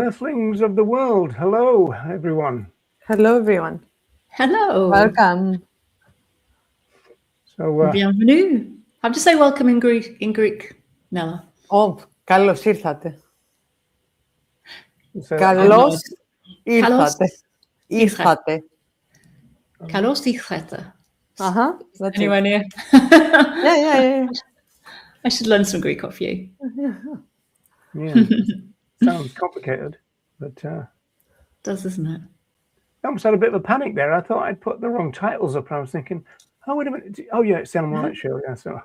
Earthlings of the world. Hello, everyone. Hello, everyone. Hello. Welcome. So, Bienvenue. How do you say welcome in Greek, Nella? Oh, καλώς ήρθατε. Καλώς ήρθατε. Ήρθατε. Καλώς ήρθατε. That's Anywhere it. near? Yeah. I should learn some Greek off you. Yeah, sounds complicated, but Does, doesn't it? I almost had a bit of a panic there. I thought I'd put the wrong titles up, and I was thinking, oh, wait a minute. Oh, yeah, it's the Animal Rights Show. Yeah, so.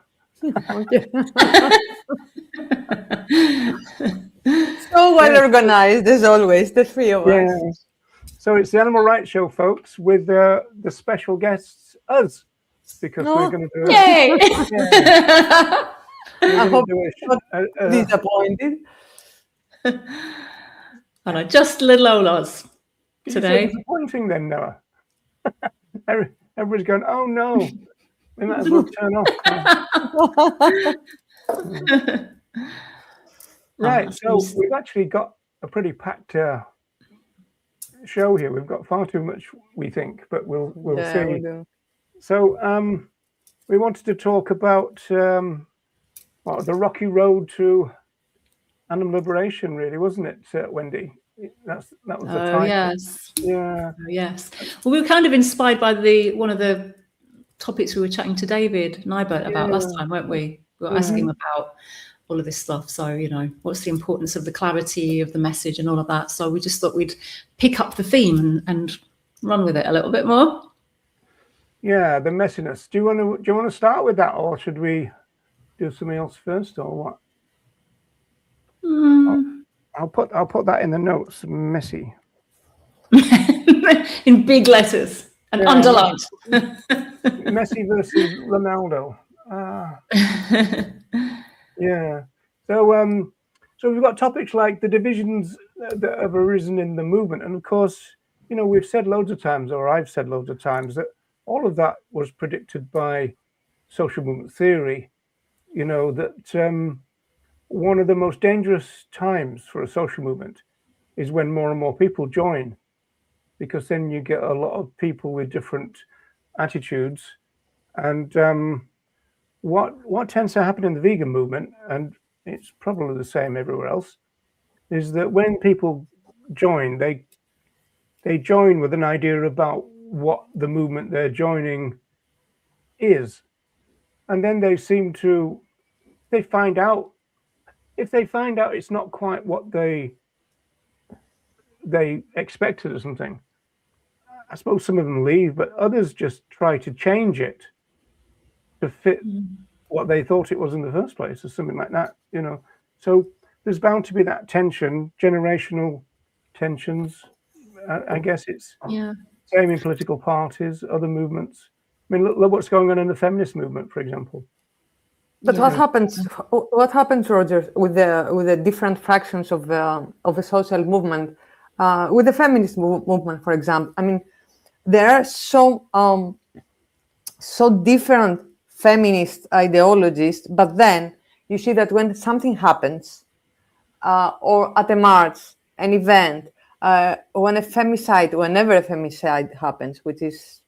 Okay. So well organized as always, the three of us. Yeah. So it's the Animal Rights Show, folks, with the special guests, us, because we're going to do Yay! I hope you're not disappointed. And I just little Olas today. Disappointing then, Noah. Everybody's going, oh no, we might as well turn off. Right, so we've actually got a pretty packed show here. We've got far too much, we think, but we'll see. We do. So we wanted to talk about the rocky road to animal liberation, really, wasn't it, Wendy? That was the title. Yes. Yeah. Oh, yes. Well, we were kind of inspired by one of the topics we were chatting to David Nybert about last time, weren't we? We were asking him about all of this stuff. So, what's the importance of the clarity of the message and all of that. So we just thought we'd pick up the theme and run with it a little bit more. Yeah, the messiness. Do you want to start with that, or should we do something else first, or what? I'll put that in the notes. Messy. In big letters and underlined. Messi versus Ronaldo. Yeah. So we've got topics like the divisions that have arisen in the movement, and of course, we've said loads of times, or I've said loads of times, that all of that was predicted by social movement theory. That one of the most dangerous times for a social movement is when more and more people join, because then you get a lot of people with different attitudes. And what tends to happen in the vegan movement, and it's probably the same everywhere else, is that when people join, they join with an idea about what the movement they're joining is. And then they find out it's not quite what they expected or something, I suppose some of them leave, but others just try to change it to fit what they thought it was in the first place, or something like that, So there's bound to be that tension, generational tensions. I guess it's same in political parties, other movements. I mean, look what's going on in the feminist movement, for example. But what happens? What happens, Roger, with the different fractions of the social movement, with the feminist movement, for example? I mean, there are so different feminist ideologies, but then you see that when something happens, or at a march, an event, whenever a femicide happens, which is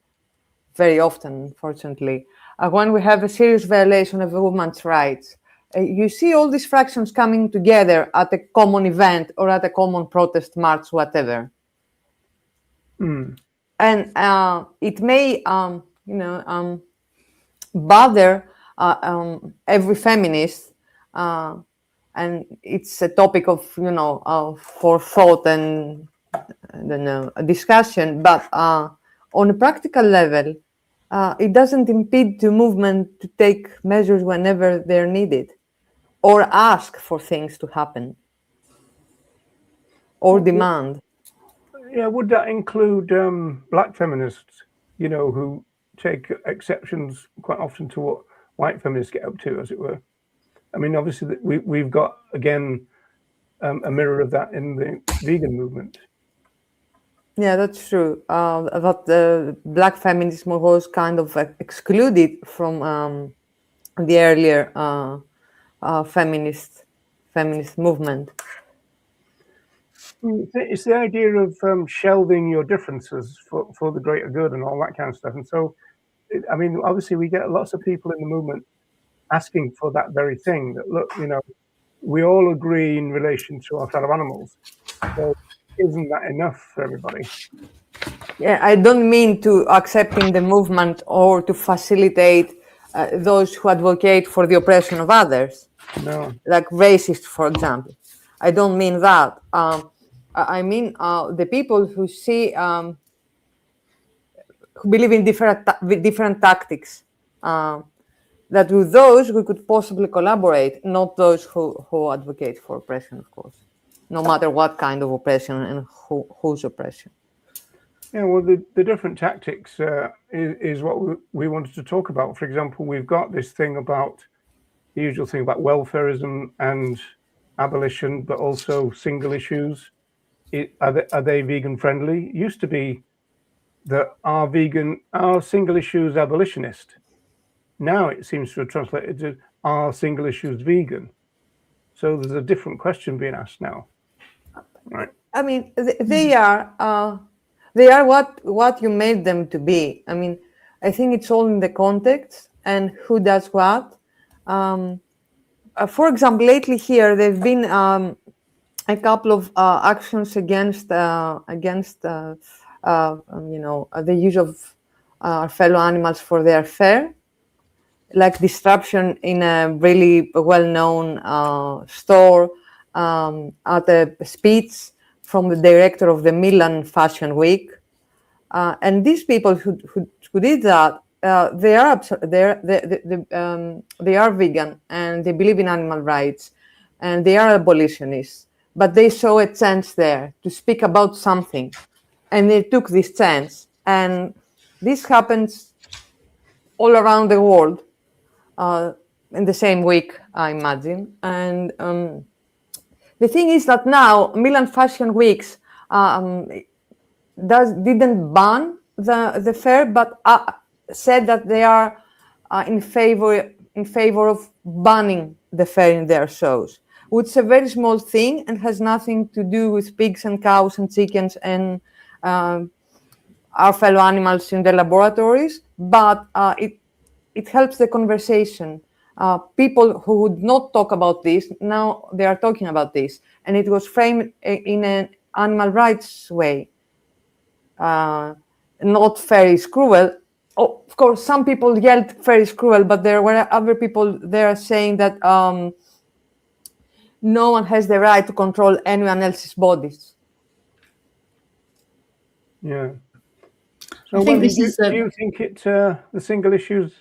very often, unfortunately, when we have a serious violation of a woman's rights, you see all these fractions coming together at a common event or at a common protest march, whatever. And it may, bother every feminist, and it's a topic of, for thought and discussion. But on a practical level, it doesn't impede the movement to take measures whenever they're needed, or ask for things to happen, or demand. Yeah, would that include black feminists, who take exceptions quite often to what white feminists get up to, as it were? I mean, obviously, we've got, again, a mirror of that in the vegan movement. Yeah, that's true. But the black feminism was kind of excluded from the earlier feminist movement. It's the idea of shelving your differences for the greater good and all that kind of stuff. And so, I mean, obviously, we get lots of people in the movement asking for that very thing. That look, we all agree in relation to our fellow animals. So, isn't that enough for everybody? Yeah, I don't mean to accepting the movement or to facilitate those who advocate for the oppression of others. No. Like racists, for example. I don't mean that. I mean the people who see, who believe in different tactics. That with those we could possibly collaborate, not those who advocate for oppression, of course, no matter what kind of oppression and whose oppression. Yeah, well, the different tactics is what we wanted to talk about. For example, we've got this thing about the usual thing about welfarism and abolition, but also single issues. Are they vegan friendly? It used to be that are single issues abolitionist. Now it seems to have translated to are single issues vegan. So there's a different question being asked now, right? I mean, they are what you made them to be. I mean, I think it's all in the context and who does what. For example, lately here there've been a couple of actions against the use of our fellow animals for their fare, like disruption in a really well-known store at a speech from the director of the Milan Fashion Week, and these people who did that, they are vegan and they believe in animal rights and they are abolitionists, but they saw a chance there to speak about something, and they took this chance. And this happens all around the world in the same week, I imagine. And the thing is that now Milan Fashion Weeks didn't ban the fair, but said that they are in favor of banning the fair in their shows, which is a very small thing and has nothing to do with pigs and cows and chickens and our fellow animals in the laboratories, but it helps the conversation. People who would not talk about this, now they are talking about this, and it was framed in an animal rights way. Not fair is cruel. Oh, of course, some people yelled fair is cruel, but there were other people there saying that no one has the right to control anyone else's bodies. Yeah. So I think do you think the single issues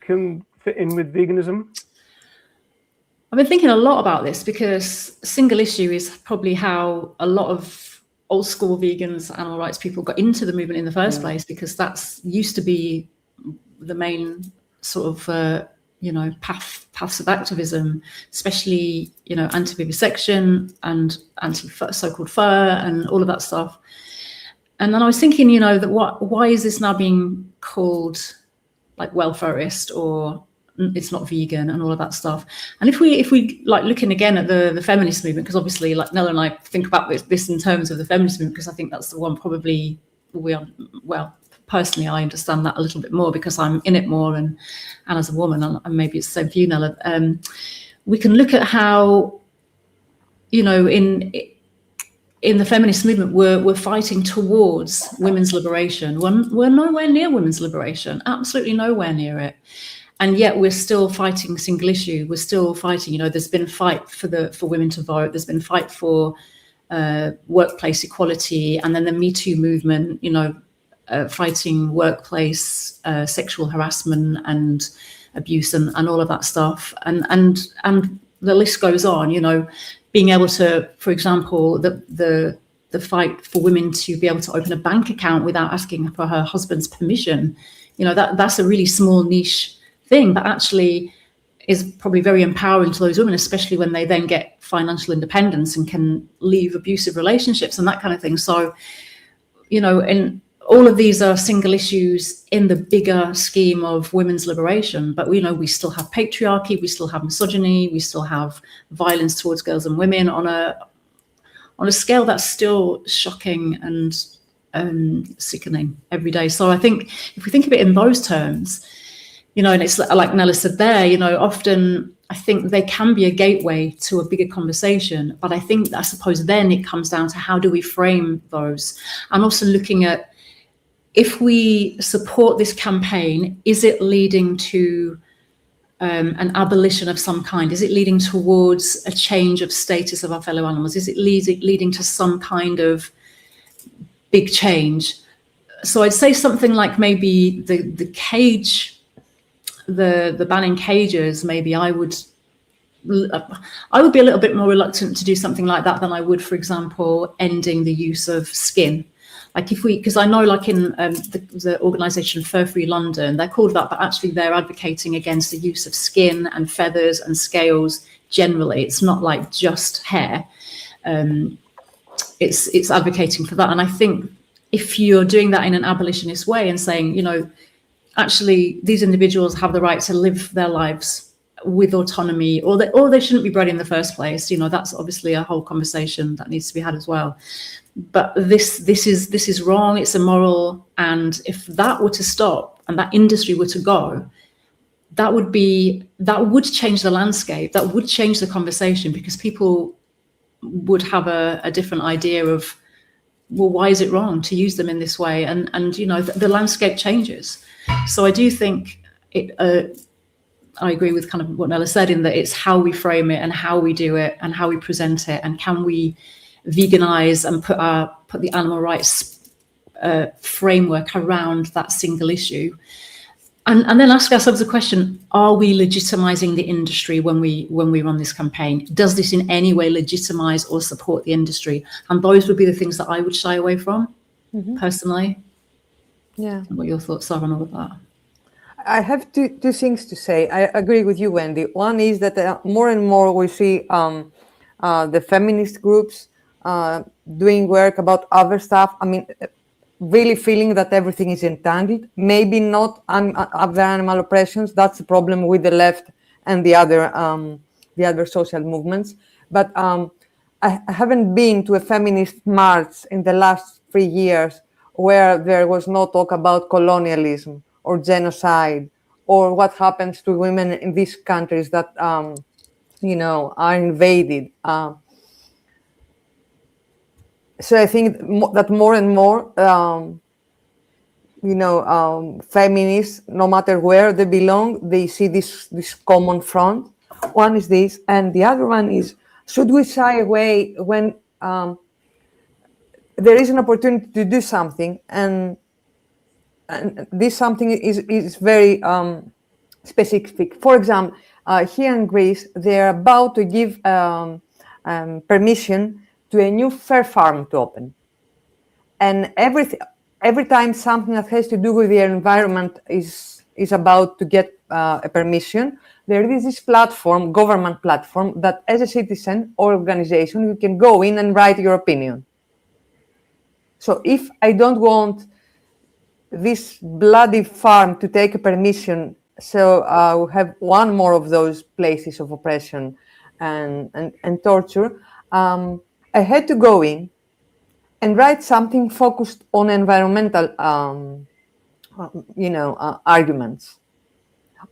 can fit in with veganism? I've been thinking a lot about this because single issue is probably how a lot of old school vegans, animal rights people got into the movement in the first place, because that's used to be the main sort of paths of activism, especially anti-vivisection and anti so-called fur and all of that stuff. And then I was thinking, that why is this now being called like welfarist, or it's not vegan and all of that stuff? And if we like looking again at the feminist movement, because obviously like Nella and I think about this in terms of the feminist movement, because I think that's the one probably personally I understand that a little bit more because I'm in it more and as a woman, and maybe it's the same for you, Nella. We can look at how in the feminist movement, we're fighting towards women's liberation. We're nowhere near women's liberation, absolutely nowhere near it. And yet we're still fighting single issue. We're still fighting, there's been a fight for women to vote. There's been a fight for workplace equality. And then the Me Too movement, fighting workplace sexual harassment and abuse and all of that stuff. And the list goes on, being able to, for example, the fight for women to be able to open a bank account without asking for her husband's permission, that's a really small niche thing, but actually is probably very empowering to those women, especially when they then get financial independence and can leave abusive relationships and that kind of thing. So, and all of these are single issues in the bigger scheme of women's liberation. But we know we still have patriarchy, we still have misogyny, we still have violence towards girls and women on on a scale that's still shocking and sickening every day. So I think if we think of it in those terms, you know, and it's like Nella said there, you know, often I think they can be a gateway to a bigger conversation. But I suppose then it comes down to how do we frame those, and also looking at, if we support this campaign, is it leading to an abolition of some kind? Is it leading towards a change of status of our fellow animals? Is it leading to some kind of big change? So I'd say something like maybe the cage, the banning cages, maybe I would be a little bit more reluctant to do something like that than I would, for example, ending the use of skin. Like because I know, like in the organisation Fur Free London, they're called that, but actually they're advocating against the use of skin and feathers and scales generally. It's not like just hair. It's advocating for that. And I think if you're doing that in an abolitionist way and saying, you know, actually these individuals have the right to live their lives with autonomy, or they shouldn't be bred in the first place. You know, that's obviously a whole conversation that needs to be had as well. But this is wrong. It's immoral. And if that were to stop and that industry were to go, that would change the landscape. That would change the conversation, because people would have a different idea of, well, why is it wrong to use them in this way? And you know, the landscape changes. So I do think I agree with kind of what Nella said, in that it's how we frame it and how we do it and how we present it, and can we veganize and put the animal rights framework around that single issue, and then ask ourselves the question: are we legitimizing the industry when we run this campaign? Does this in any way legitimize or support the industry? And those would be the things that I would shy away from, personally. Yeah. What your thoughts are on all of that? I have two things to say. I agree with you, Wendy. One is that more and more we see the feminist groups doing work about other stuff. I mean, really feeling that everything is entangled. Maybe not other animal oppressions. That's the problem with the left and the other social movements. But I haven't been to a feminist march in the last 3 years where there was no talk about colonialism or genocide, or what happens to women in these countries that, you know, are invaded. So I think that more and more, you know, feminists, no matter where they belong, they see this common front. One is this, and the other one is, should we shy away when there is an opportunity to do something, and this something is very specific. For example, here in Greece, they're about to give permission to a new fur farm to open. And every time something that has to do with the environment is about to get a permission, there is this platform, government platform, that as a citizen or organization, you can go in and write your opinion. So if I don't want this bloody farm to take a permission, so we have one more of those places of oppression and torture, I had to go in and write something focused on environmental, you know, arguments.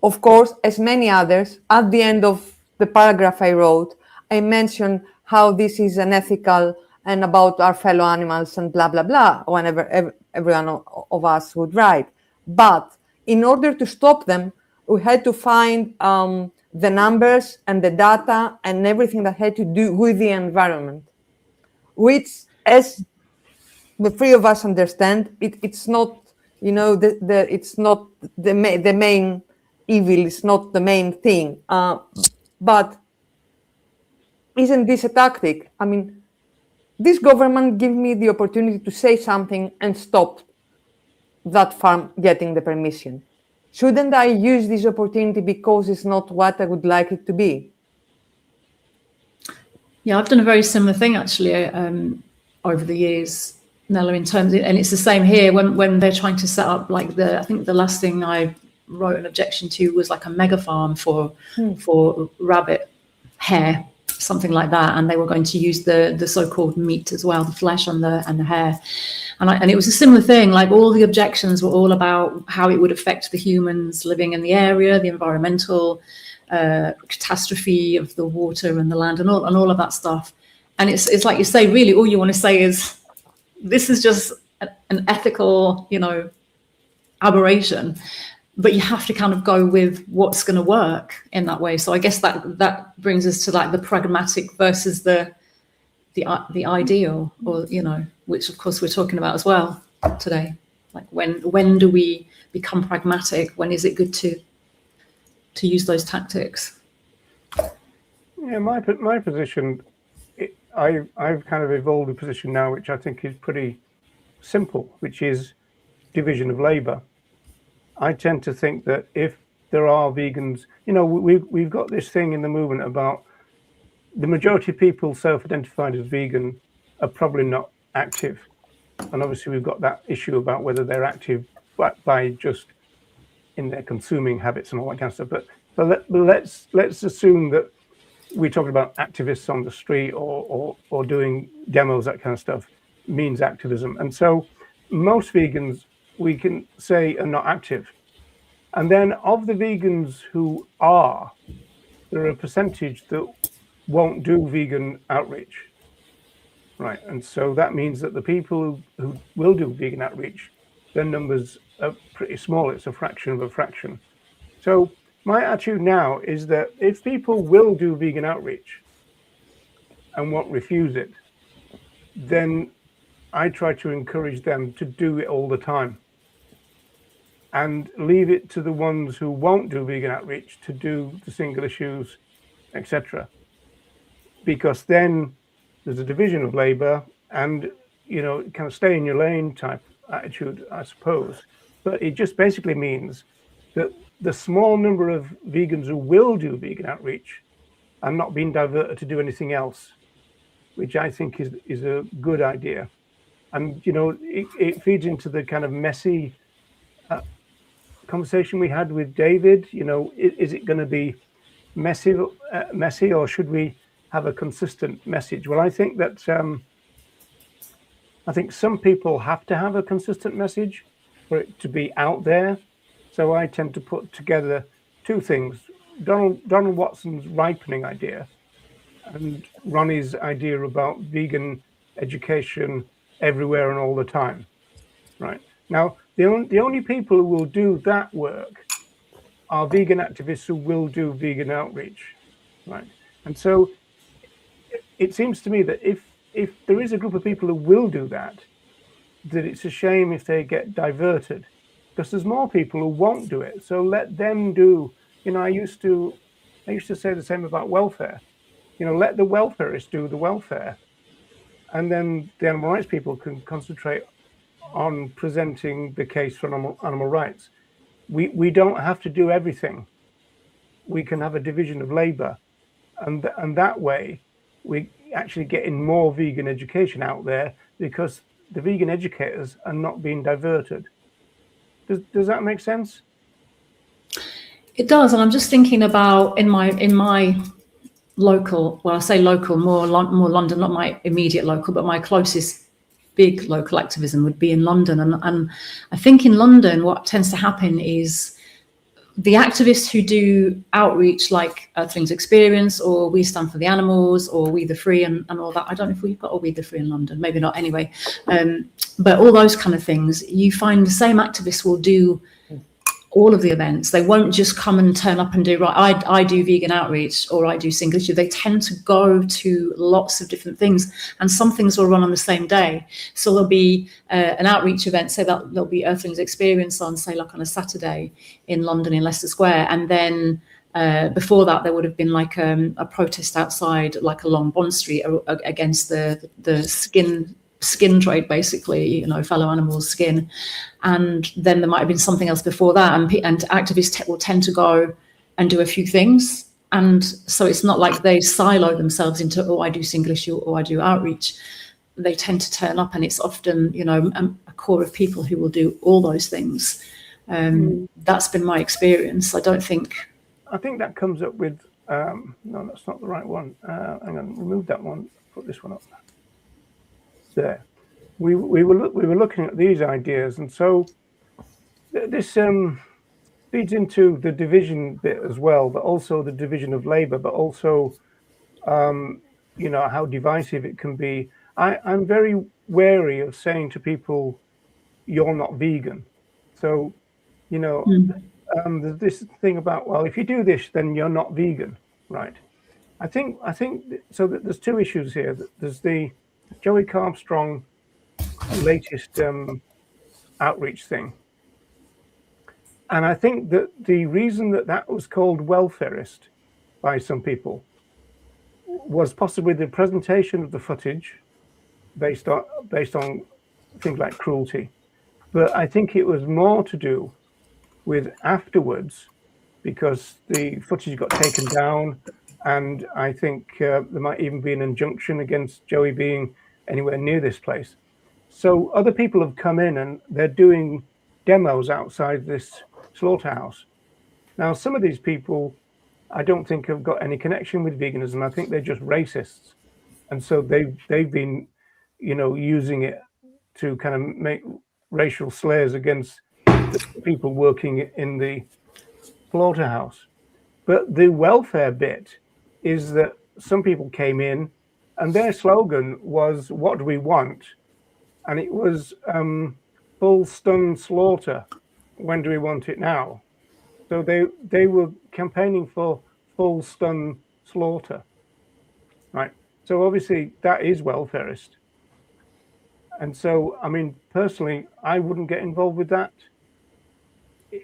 Of course, as many others, at the end of the paragraph I wrote, I mentioned how this is unethical and about our fellow animals and blah, blah, blah, whenever everyone of us would write. But in order to stop them, we had to find the numbers and the data and everything that had to do with the environment, which, as the three of us understand, it's not, you know, it's not the main evil, it's not the main thing. But isn't this a tactic? I mean, this government gave me the opportunity to say something and stop that farm getting the permission. Shouldn't I use this opportunity because it's not what I would like it to be? Yeah, I've done a very similar thing actually over the years, Nella, in terms of, and it's the same here when they're trying to set up like I think the last thing I wrote an objection to was like a mega farm for rabbit hair. something like that, and they were going to use the so-called meat as well, the flesh and the hair. And it was a similar thing. Like, all the objections were all about how it would affect the humans living in the area, the environmental catastrophe of the water and the land, and all of that stuff. And it's like you say, really, all you want to say is, this is just an ethical, aberration. But you have to kind of go with what's going to work in that way. So I guess that brings us to like the pragmatic versus the ideal, or which of course we're talking about as well today. Like, when do we become pragmatic? When is it good to use those tactics? Yeah, my position, I've kind of evolved a position now which I think is pretty simple, which is division of labor. I tend to think that if there are vegans, we've got this thing in the movement about the majority of people self-identified as vegan are probably not active. And obviously we've got that issue about whether they're active by just in their consuming habits and all that kind of stuff. But let's assume that we're talking about activists on the street or doing demos, that kind of stuff, means activism. And so most vegans, we can say, are not active. And then of the vegans who are, there are a percentage that won't do vegan outreach, right? And so that means that the people who will do vegan outreach, their numbers are pretty small. It's a fraction of a fraction. So my attitude now is that if people will do vegan outreach and won't refuse it, then I try to encourage them to do it all the time, and leave it to the ones who won't do vegan outreach to do the single issues, etc. Because then there's a division of labor, and kind of stay in your lane type attitude, I suppose. But it just basically means that the small number of vegans who will do vegan outreach are not being diverted to do anything else, which I think is a good idea. And it feeds into the kind of messy conversation we had with David. Is it going to be messy, or should we have a consistent message? Well, I think that some people have to have a consistent message for it to be out there. So I tend to put together two things: Donald Watson's ripening idea and Ronnie's idea about vegan education everywhere and all the time. Right now, the only people who will do that work are vegan activists who will do vegan outreach, right? And so it seems to me that if there is a group of people who will do that it's a shame if they get diverted, because there's more people who won't do it. So let them do. I used to say the same about welfare. Let the welfarists do the welfare, and then the animal rights people can concentrate on presenting the case for animal rights. We don't have to do everything. We can have a division of labor, and that way we actually getting more vegan education out there, because the vegan educators are not being diverted. Does that make sense? It does. And I'm just thinking about in my local, well, I say local, more London, not my immediate local, but my closest big local activism would be in London. And I think in London, what tends to happen is the activists who do outreach, like Earthlings Experience, or We Stand for the Animals, or We the Free, and all that. I don't know if we've got a We the Free in London, maybe not anyway. But all those kind of things, you find the same activists will do all of the events. They won't just come and turn up and do, right, I do vegan outreach or I do single issue. They tend to go to lots of different things, and some things will run on the same day. So there'll be an outreach event, say that there'll be Earthlings Experience on, say, like on a Saturday in London in Leicester Square. And then before that, there would have been like a protest outside, like along Bond Street against the skin trade, basically, fellow animals' skin. And then there might have been something else before that, and activists will tend to go and do a few things. And so it's not like they silo themselves into, oh, I do single issue or I do outreach. They tend to turn up, and it's often a core of people who will do all those things. That's been my experience. I think that comes up with No, that's not the right one. Hang on, remove that one. Put this one up. There. We were looking at these ideas, and so this feeds into the division bit as well, but also the division of labor, but also how divisive it can be. I'm very wary of saying to people, "You're not vegan." So, there's this thing about, well, if you do this, then you're not vegan, right? I think so. That there's two issues here. There's the Joey Armstrong latest outreach thing, and I think that the reason that was called welfarist by some people was possibly the presentation of the footage based on things like cruelty, but I think it was more to do with afterwards, because the footage got taken down, and I think there might even be an injunction against Joey being anywhere near this place. So other people have come in and they're doing demos outside this slaughterhouse. Now, some of these people I don't think have got any connection with veganism. I think they're just racists, and so they've been, using it to kind of make racial slurs against the people working in the slaughterhouse. But the welfare bit is that some people came in and their slogan was, "What do we want?" And it was full stun slaughter. When do we want it now? So they were campaigning for full stun slaughter, right? So obviously that is welfarist. And so, I mean, personally, I wouldn't get involved with that.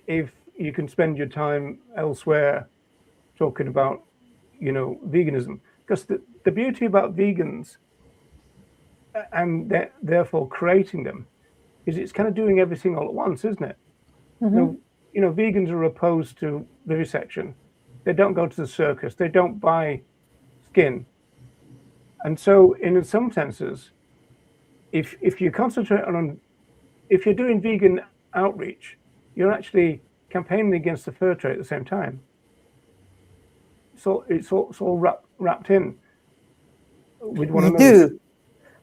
If you can spend your time elsewhere talking about, veganism, because the beauty about vegans and therefore creating them is it's kind of doing everything all at once, isn't it? Mm-hmm. Vegans are opposed to vivisection. They don't go to the circus. They don't buy skin. And so in some senses, if you concentrate if you're doing vegan outreach, you're actually campaigning against the fur trade at the same time. So it's all wrapped in with one another. You do.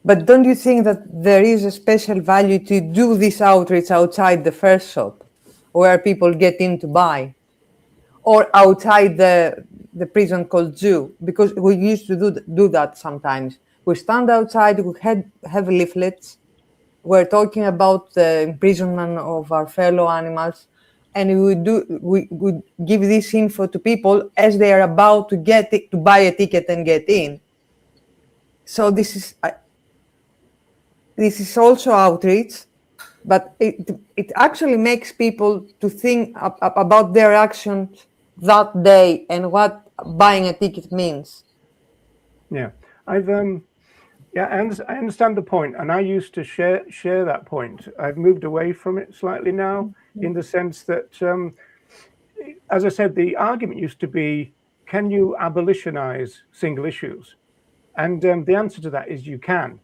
But don't you think that there is a special value to do this outreach outside the first shop where people get in to buy, or outside the prison called zoo? Because we used to do that sometimes. We stand outside, we have leaflets, we're talking about the imprisonment of our fellow animals, and we would give this info to people as they are about to to buy a ticket and get in. So this is also outreach, but it actually makes people to think about their actions that day and what buying a ticket means. Yeah, I understand the point, and I used to share that point. I've moved away from it slightly now, in the sense that, as I said, the argument used to be, can you abolitionize single issues? And the answer to that is you can,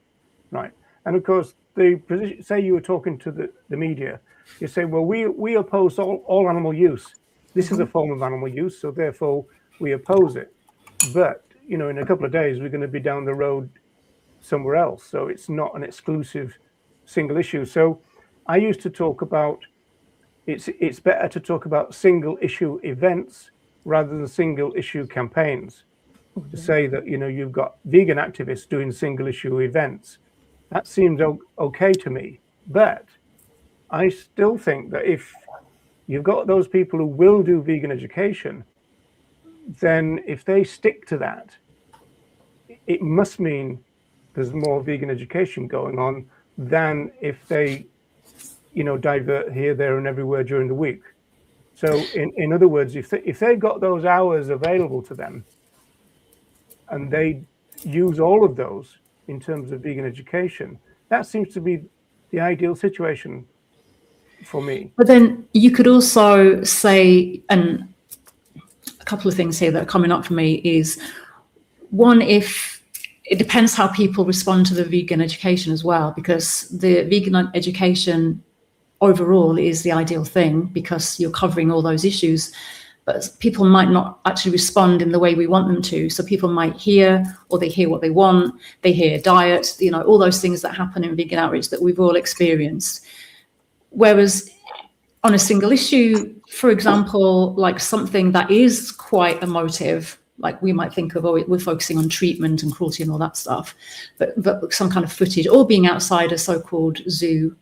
right? And of course, the position, say you were talking to the media, you say, well, we oppose all animal use. This is a form of animal use, so therefore we oppose it. But, in a couple of days, we're going to be down the road somewhere else. So it's not an exclusive single issue. So I used to talk about, it's better to talk about single issue events rather than single issue campaigns. To say that, you've got vegan activists doing single issue events. That seems okay to me, but I still think that if you've got those people who will do vegan education, then if they stick to that, it must mean there's more vegan education going on than if they, divert here, there, and everywhere during the week. So in other words, if they've got those hours available to them and they use all of those in terms of vegan education, that seems to be the ideal situation for me. But then you could also say, and a couple of things here that are coming up for me is, one, if it depends how people respond to the vegan education as well, because the vegan education overall is the ideal thing because you're covering all those issues. but people might not actually respond in the way we want them to. So people might hear, or they hear what they want, they hear diet, all those things that happen in vegan outreach that we've all experienced. Whereas on a single issue, for example, like something that is quite emotive, like we might think of, we're focusing on treatment and cruelty and all that stuff, but some kind of footage, or being outside a so-called zoo,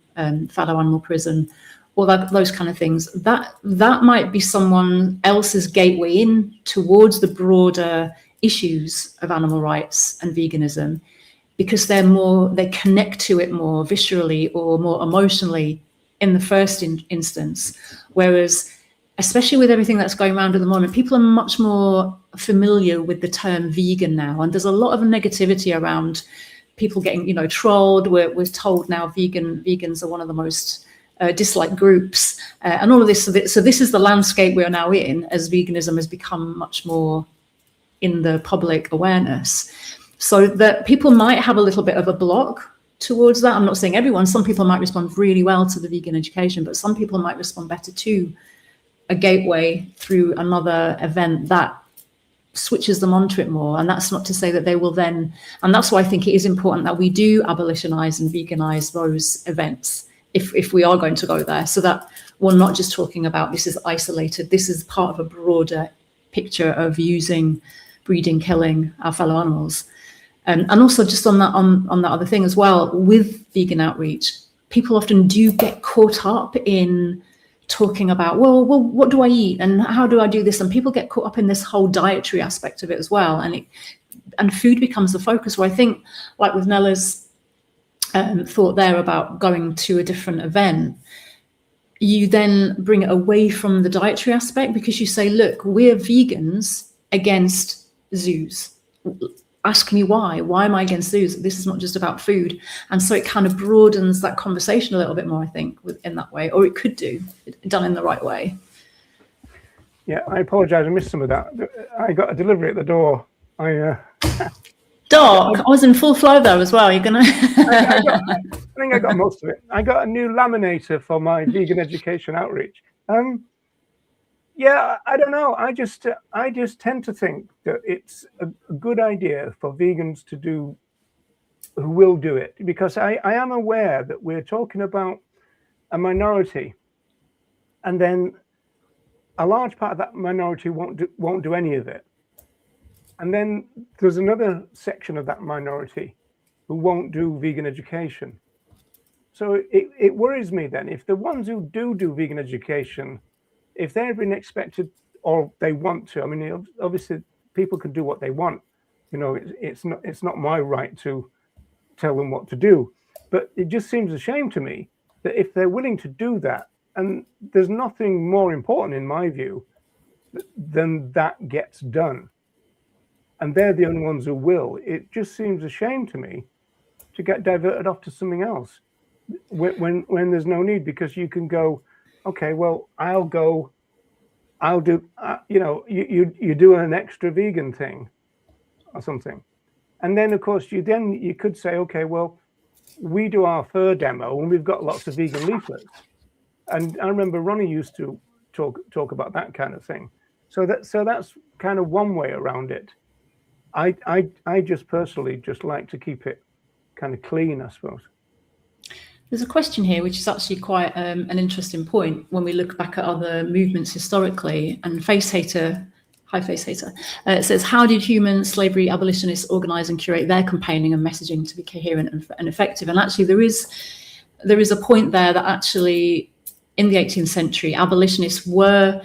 fallow animal prison, or those kind of things, that might be someone else's gateway in towards the broader issues of animal rights and veganism, because they connect to it more viscerally or more emotionally in the first instance. Whereas, especially with everything that's going around at the moment, people are much more familiar with the term vegan now, and there's a lot of negativity around people getting trolled. We're told now vegans are one of the most disliked groups, and all of this. So this is the landscape we are now in, as veganism has become much more in the public awareness, so that people might have a little bit of a block towards that. I'm not saying everyone. Some people might respond really well to the vegan education, but some people might respond better to a gateway through another event that switches them onto it more. And that's not to say that they will then, and that's why I think it is important that we do abolitionize and veganize those events if we are going to go there, so that we're not just talking about this is isolated, this is part of a broader picture of using, breeding, killing our fellow animals. And also just on that other thing as well, with vegan outreach, people often do get caught up in talking about, well, what do I eat and how do I do this? And people get caught up in this whole dietary aspect of it as well. And food becomes the focus. Where I think, like with Nella's thought there about going to a different event, you then bring it away from the dietary aspect, because you say, look, we're vegans against zoos. Ask me why am I against zoos? This is not just about food. And so it kind of broadens that conversation a little bit more, I think, in that way, or it could do, done in the right way. Yeah, I apologize, I missed some of that. I got a delivery at the door. Dark. I was in full flow though as well. You're gonna I think I got most of it. I got a new laminator for my vegan education outreach. Yeah, I don't know. I just tend to think that it's a good idea for vegans to do, who will do it, because I am aware that we're talking about a minority, and then a large part of that minority won't do any of it, and then there's another section of that minority who won't do vegan education. So it worries me then if the ones who do vegan education, if they've been expected, or they want to, I mean, obviously people can do what they want. It's not my right to tell them what to do. But it just seems a shame to me that if they're willing to do that, and there's nothing more important in my view than that gets done, and they're the only ones who will, it just seems a shame to me to get diverted off to something else when there's no need, because you can go, okay, well, I'll do, you do an extra vegan thing or something. And then, of course, you could say, okay, well, we do our fur demo and we've got lots of vegan leaflets. And I remember Ronnie used to talk about that kind of thing. So that's kind of one way around it. I just personally just like to keep it kind of clean, I suppose. There's a question here, which is actually quite an interesting point when we look back at other movements historically. And Face Hater, hi Face Hater, it says, how did human slavery abolitionists organize and curate their campaigning and messaging to be coherent and effective? And actually there is a point there that actually in the 18th century, abolitionists were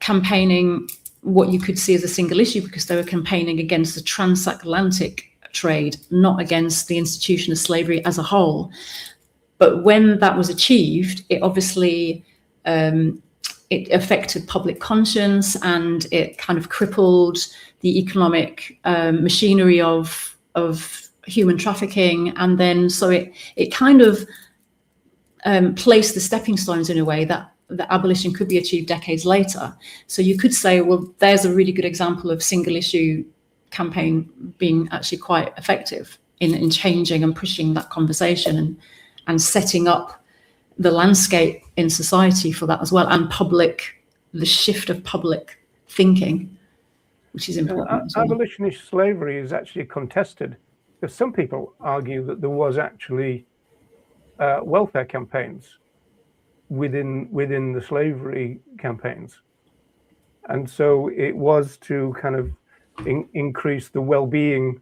campaigning what you could see as a single issue, because they were campaigning against the transatlantic trade, not against the institution of slavery as a whole. But when that was achieved, it obviously it affected public conscience, and it kind of crippled the economic machinery of human trafficking. And then so it kind of placed the stepping stones in a way that the abolition could be achieved decades later. So you could say, well, there's a really good example of single issue campaign being actually quite effective in changing and pushing that conversation and setting up the landscape in society for that as well, and public the shift of public thinking, which is important as well. Abolitionist slavery is actually contested, because some people argue that there was actually welfare campaigns within the slavery campaigns, and so it was to kind of increase the well-being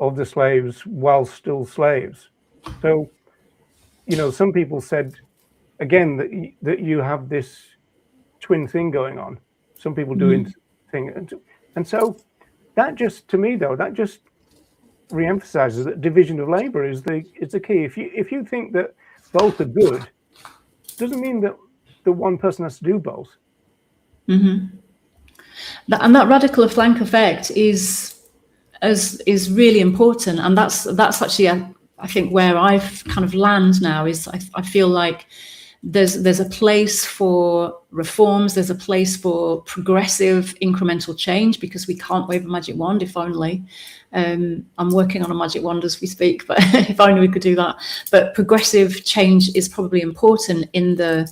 of the slaves while still slaves. So, you know, some people said again that you have this twin thing going on. Some people doing thing, and so that just, to me though, that just re-emphasizes that division of labor is the key. If you think that both are good, doesn't mean that the one person has to do both. And that radical flank effect is really important, and that's actually I think where I've kind of land now is I feel like there's a place for reforms, there's a place for progressive incremental change, because we can't wave a magic wand. If only. I'm working on a magic wand as we speak, but if only we could do that. But progressive change is probably important in the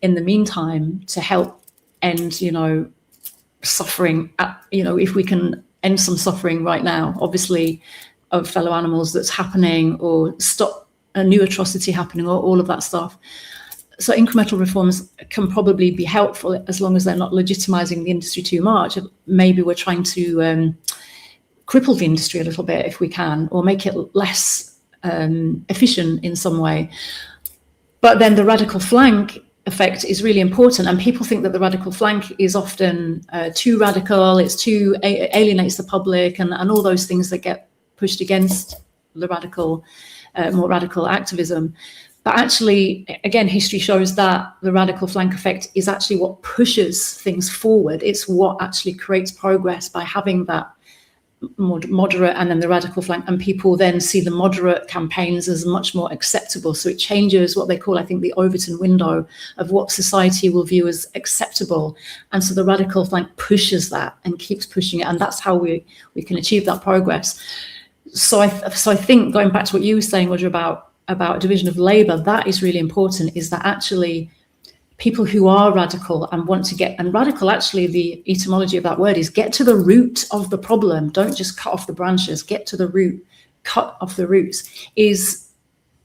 meantime to help end, you know, suffering. You know, if we can end some suffering right now, obviously, of fellow animals that's happening, or stop a new atrocity happening, or all of that stuff. So incremental reforms can probably be helpful as long as they're not legitimizing the industry too much. Maybe we're trying to cripple the industry a little bit if we can, or make it less efficient in some way. But then the radical flank effect is really important, and people think that the radical flank is often too radical, it's too alienates the public, and all those things that get pushed against the radical, more radical activism. But actually, again, history shows that the radical flank effect is actually what pushes things forward. It's what actually creates progress by having that more moderate and then the radical flank, and people then see the moderate campaigns as much more acceptable. So it changes what they call, I think, the Overton window of what society will view as acceptable. And so the radical flank pushes that and keeps pushing it. And that's how we can achieve that progress. So I think, going back to what you were saying, Roger, about division of labor, that is really important, is that actually people who are radical and want to get, and radical, actually the etymology of that word is get to the root of the problem. Don't just cut off the branches, get to the root, cut off the roots, is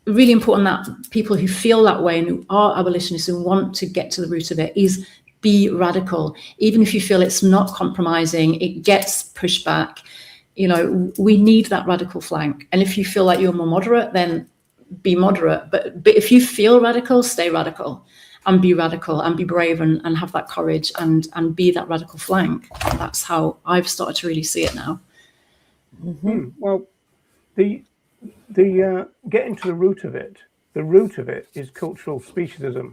really important. That people who feel that way and who are abolitionists and want to get to the root of it is be radical. Even if you feel it's not compromising, it gets pushed back. You know, we need that radical flank. And if you feel like you're more moderate, then be moderate. But if you feel radical, stay radical. And be radical and be brave and have that courage and be that radical flank. That's how I've started to really see it now. Well, the getting to the root of it is cultural speciesism.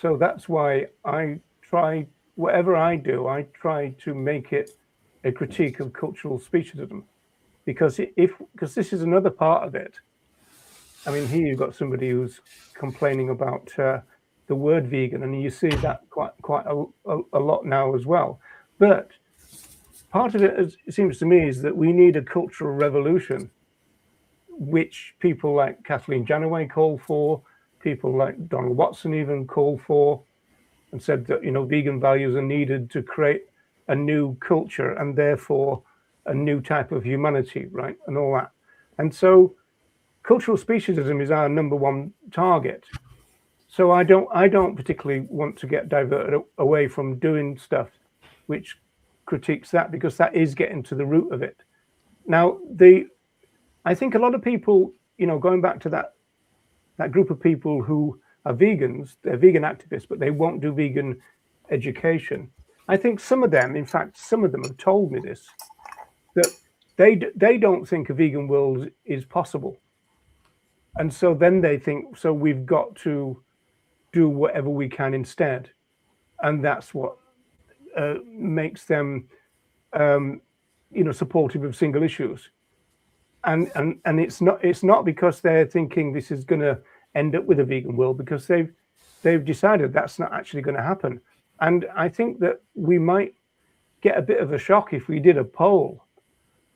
So that's why I try, whatever I do, I try to make it a critique of cultural speciesism, because this is another part of it. I mean, here you've got somebody who's complaining about the word vegan, and you see that quite a lot now as well. But part of it, it seems to me, is that we need a cultural revolution, which people like Kathleen Janaway call for, people like Donald Watson even call for, and said that, you know, vegan values are needed to create a new culture and therefore a new type of humanity, right, and all that. And so cultural speciesism is our number one target. So I don't particularly want to get diverted away from doing stuff which critiques that, because that is getting to the root of it. Now, I think a lot of people, you know, going back to that group of people who are vegans, they're vegan activists, but they won't do vegan education. I think some of them, in fact, some of them have told me this, that they don't think a vegan world is possible. And so then they think, so we've got to do whatever we can instead. And that's what makes them, you know, supportive of single issues. And it's not because they're thinking this is going to end up with a vegan world, because they've decided that's not actually going to happen. And I think that we might get a bit of a shock if we did a poll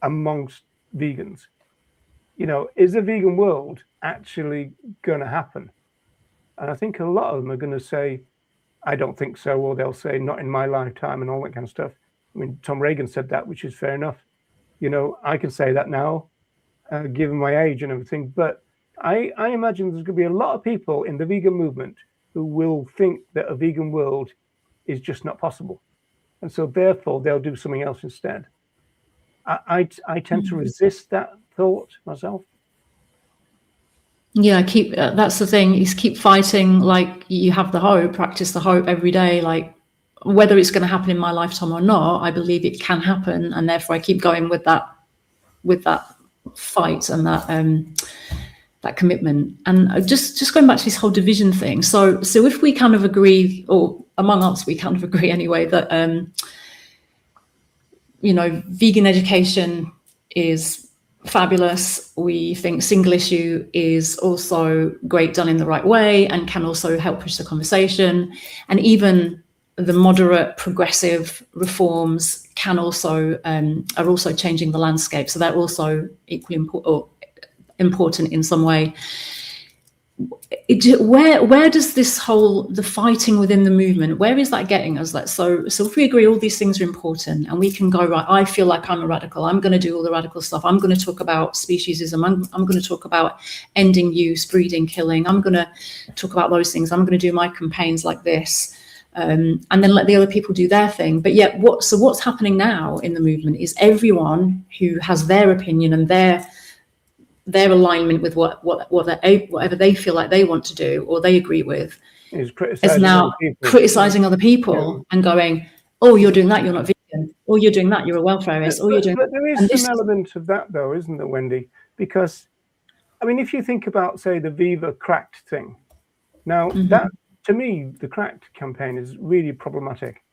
amongst vegans. You know, is a vegan world actually going to happen? And I think a lot of them are going to say, I don't think so, or they'll say not in my lifetime and all that kind of stuff. I mean, Tom Reagan said that, which is fair enough. You know, I can say that now, given my age and everything. But I imagine there's going to be a lot of people in the vegan movement who will think that a vegan world is just not possible, and so therefore they'll do something else instead. I tend to resist that thought myself. Yeah, that's the thing, is keep fighting. Like, you have the hope, practice the hope every day. Like, whether it's going to happen in my lifetime or not, I believe it can happen, and therefore I keep going with that fight and that commitment. And just going back to this whole division thing. So if we kind of agree, or among us, we kind of agree anyway, that you know, vegan education is fabulous. We think single issue is also great done in the right way and can also help push the conversation. And even the moderate progressive reforms can also are also changing the landscape. So they're also equally important in some way. Where does this whole, the fighting within the movement, where is that getting us? Like, so if we agree all these things are important, and we can go, right, I feel like I'm a radical, I'm going to do all the radical stuff, I'm going to talk about speciesism, I'm going to talk about ending use, breeding, killing, I'm going to talk about those things, I'm going to do my campaigns like this, and then let the other people do their thing. But yet what's happening now in the movement is everyone who has their opinion and their alignment with whatever they feel like they want to do or they agree with is now criticizing other people and going, oh, you're doing that, you're not vegan, or you're doing that, you're a welfarist, or you're doing. But there is some element of that, though, isn't there, Wendy? Because, I mean, if you think about, say, the Viva Cracked thing, now that, to me, the Cracked campaign is really problematic.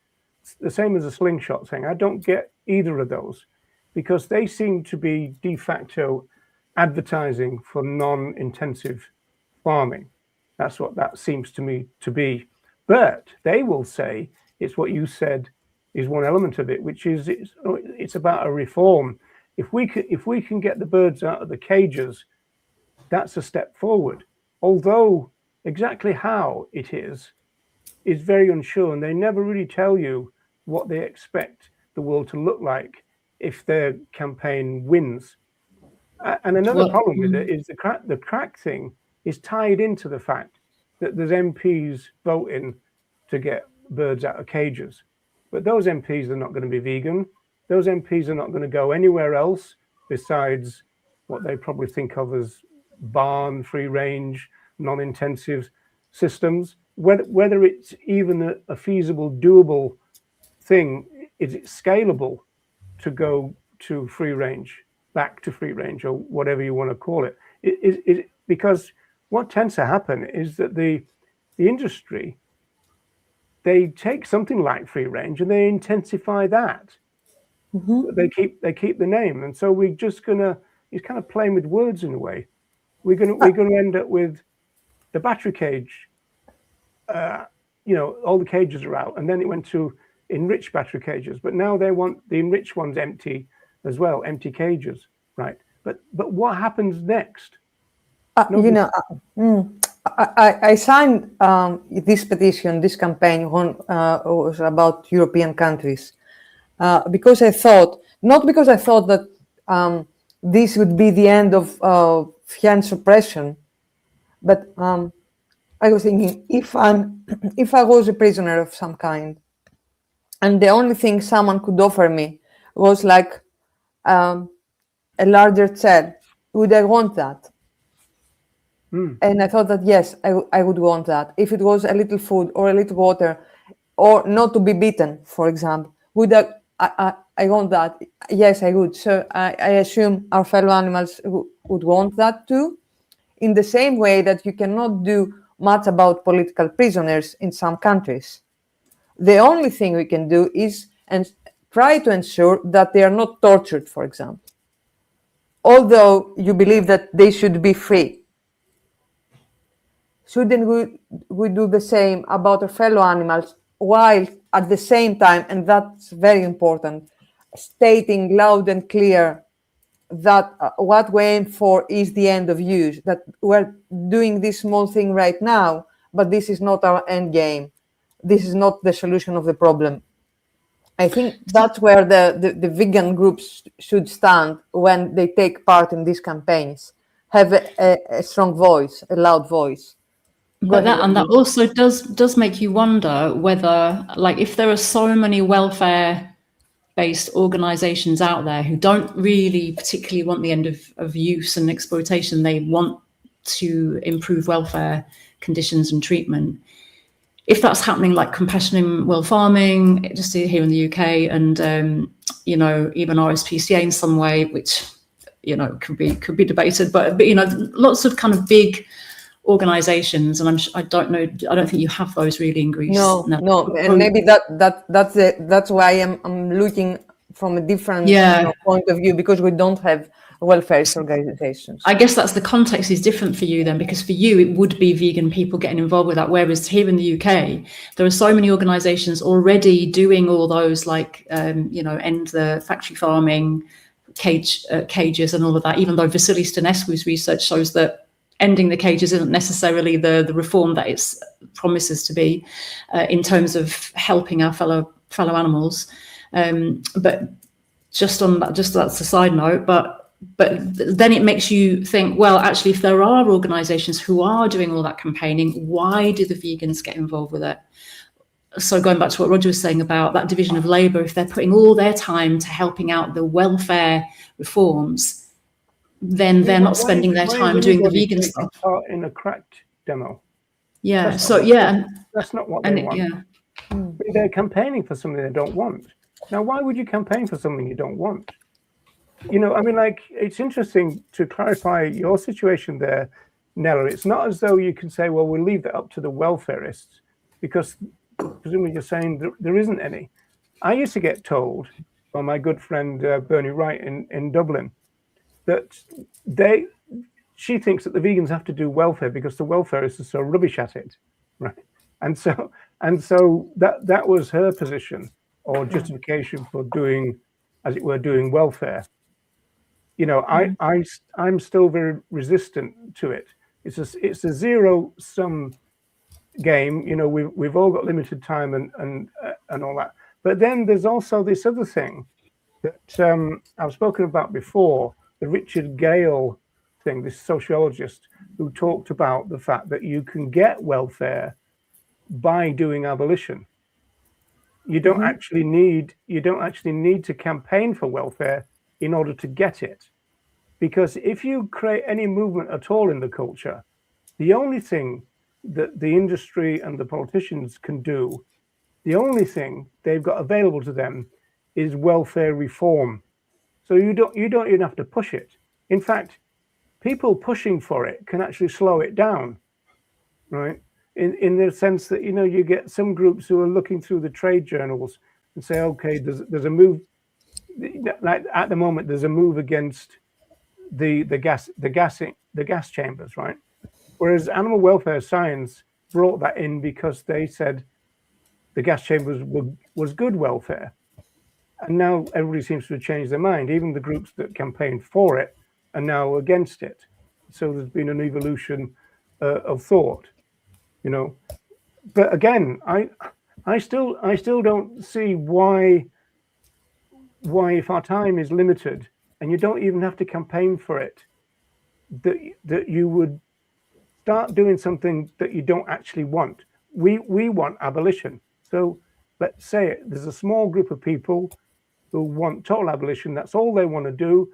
It's the same as the slingshot thing. I don't get either of those, because they seem to be de facto advertising for non-intensive farming. That's what that seems to me to be. But they will say it's what you said is one element of it, which is it's about a reform. If we can get the birds out of the cages, that's a step forward. Although exactly how it is very unsure, and they never really tell you what they expect the world to look like if their campaign wins. And another problem with it is the crack thing is tied into the fact that there's MPs voting to get birds out of cages. But those MPs are not going to be vegan. Those MPs are not going to go anywhere else besides what they probably think of as barn, free range, non-intensive systems. Whether it's even a feasible, doable thing, is it scalable to go to free range? Back to free range, or whatever you want to call it. Because what tends to happen is that the industry, they take something like free range and they intensify that. They keep the name, and so we're just gonna, it's kind of playing with words in a way. We're gonna end up with the battery cage. You know, all the cages are out, and then it went to enriched battery cages, but now they want the enriched ones empty as well, empty cages, right? But what happens next? You know, I signed this petition, this campaign was about European countries, because I thought, not because I thought that this would be the end of Fian suppression, but I was thinking, if I was a prisoner of some kind, and the only thing someone could offer me was like a larger cell, would I want that? And I thought that yes, I would want that. If it was a little food or a little water, or not to be beaten, for example, would I want that? Yes, I would. So I assume our fellow animals would want that too, in the same way that you cannot do much about political prisoners in some countries. The only thing we can do is try to ensure that they are not tortured, for example, although you believe that they should be free. Shouldn't we do the same about our fellow animals, while at the same time, and that's very important, stating loud and clear that what we aim for is the end of use, that we're doing this small thing right now, but this is not our end game. this is not the solution of the problem. I think that's where the vegan groups should stand when they take part in these campaigns. Have a strong voice, a loud voice. But that also does make you wonder whether, like, if there are so many welfare-based organizations out there who don't really particularly want the end of use and exploitation, they want to improve welfare conditions and treatment. If that's happening, like Compassion in World Farming, just here in the UK, and even RSPCA in some way, which could be debated, but lots of kind of big organizations, and I don't think you have those really in Greece. No, and maybe that's why I'm looking from a different point of view, because we don't have welfare organizations. I guess that's the context is different for you then, because for you it would be vegan people getting involved with that, whereas here in the UK there are so many organizations already doing all those, like end the factory farming, cages and all of that, even though Vasilis Stănescu's research shows that ending the cages isn't necessarily the reform that it promises to be in terms of helping our fellow animals. But that's a side note. But then it makes you think, well, actually, if there are organizations who are doing all that campaigning, why do the vegans get involved with it? So going back to what Roger was saying about that division of labor, if they're putting all their time to helping out the welfare reforms, then they're not spending their time doing the vegan stuff. In a cracked demo. Yeah. That's not what they want. Yeah. They're campaigning for something they don't want. Now, why would you campaign for something you don't want? It's interesting to clarify your situation there, Nella. It's not as though you can say, well, we'll leave that up to the welfarists, because presumably you're saying there isn't any. I used to get told by my good friend Bernie Wright in Dublin that she thinks that the vegans have to do welfare because the welfarists are so rubbish at it, right? And so that was her position or justification for doing, as it were, doing welfare. I'm still very resistant to it. It's a zero sum game. We've all got limited time and all that. But then there's also this other thing that I've spoken about before, the Richard Gale thing, this sociologist who talked about the fact that you can get welfare by doing abolition. You don't actually need to campaign for welfare in order to get it. Because if you create any movement at all in the culture, the only thing that the industry and the politicians can do, the only thing they've got available to them is welfare reform. So you don't even have to push it. In fact, people pushing for it can actually slow it down, right? In the sense that, you get some groups who are looking through the trade journals and say, okay, there's a move, like at the moment, there's a move against the gas chambers, right? Whereas animal welfare science brought that in because they said the gas chambers was good welfare. And now everybody seems to have changed their mind. Even the groups that campaigned for it are now against it. So there's been an evolution of thought, But again, I still don't see why if our time is limited and you don't even have to campaign for it, that you would start doing something that you don't actually want. We want abolition. So let's say it. There's a small group of people who want total abolition. That's all they want to do.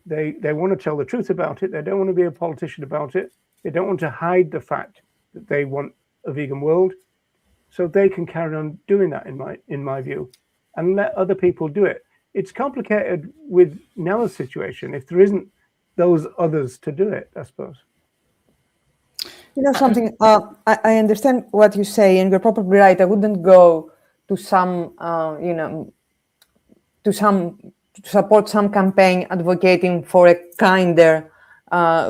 They want to tell the truth about it. They don't want to be a politician about it. They don't want to hide the fact that they want a vegan world. So they can carry on doing that, in my view, and let other people do it. It's complicated with Nella's situation if there isn't those others to do it, I suppose. Something, I understand what you say, and you're probably right. I wouldn't go to some, to support some campaign advocating for a kinder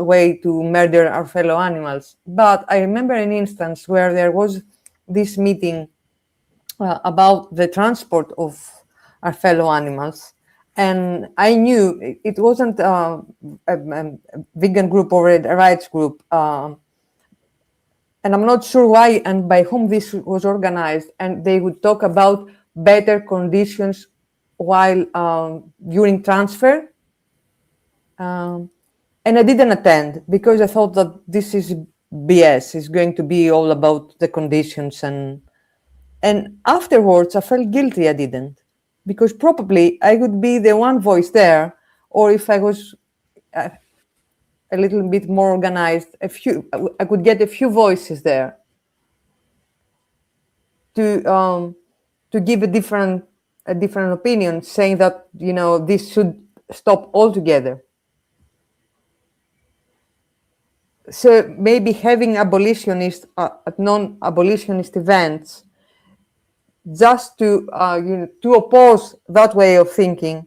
way to murder our fellow animals. But I remember an instance where there was this meeting about the transport of our fellow animals. And I knew it wasn't a vegan group or a rights group. and I'm not sure why and by whom this was organized, and they would talk about better conditions while during transfer. And I didn't attend because I thought that this is BS. It's going to be all about the conditions, and afterwards I felt guilty I didn't, because probably I would be the one voice there, or if I was a little bit more organized, I could get a few voices there to give a different opinion, saying that, you know, this should stop altogether. So maybe having abolitionist at non-abolitionist events, just to to oppose that way of thinking,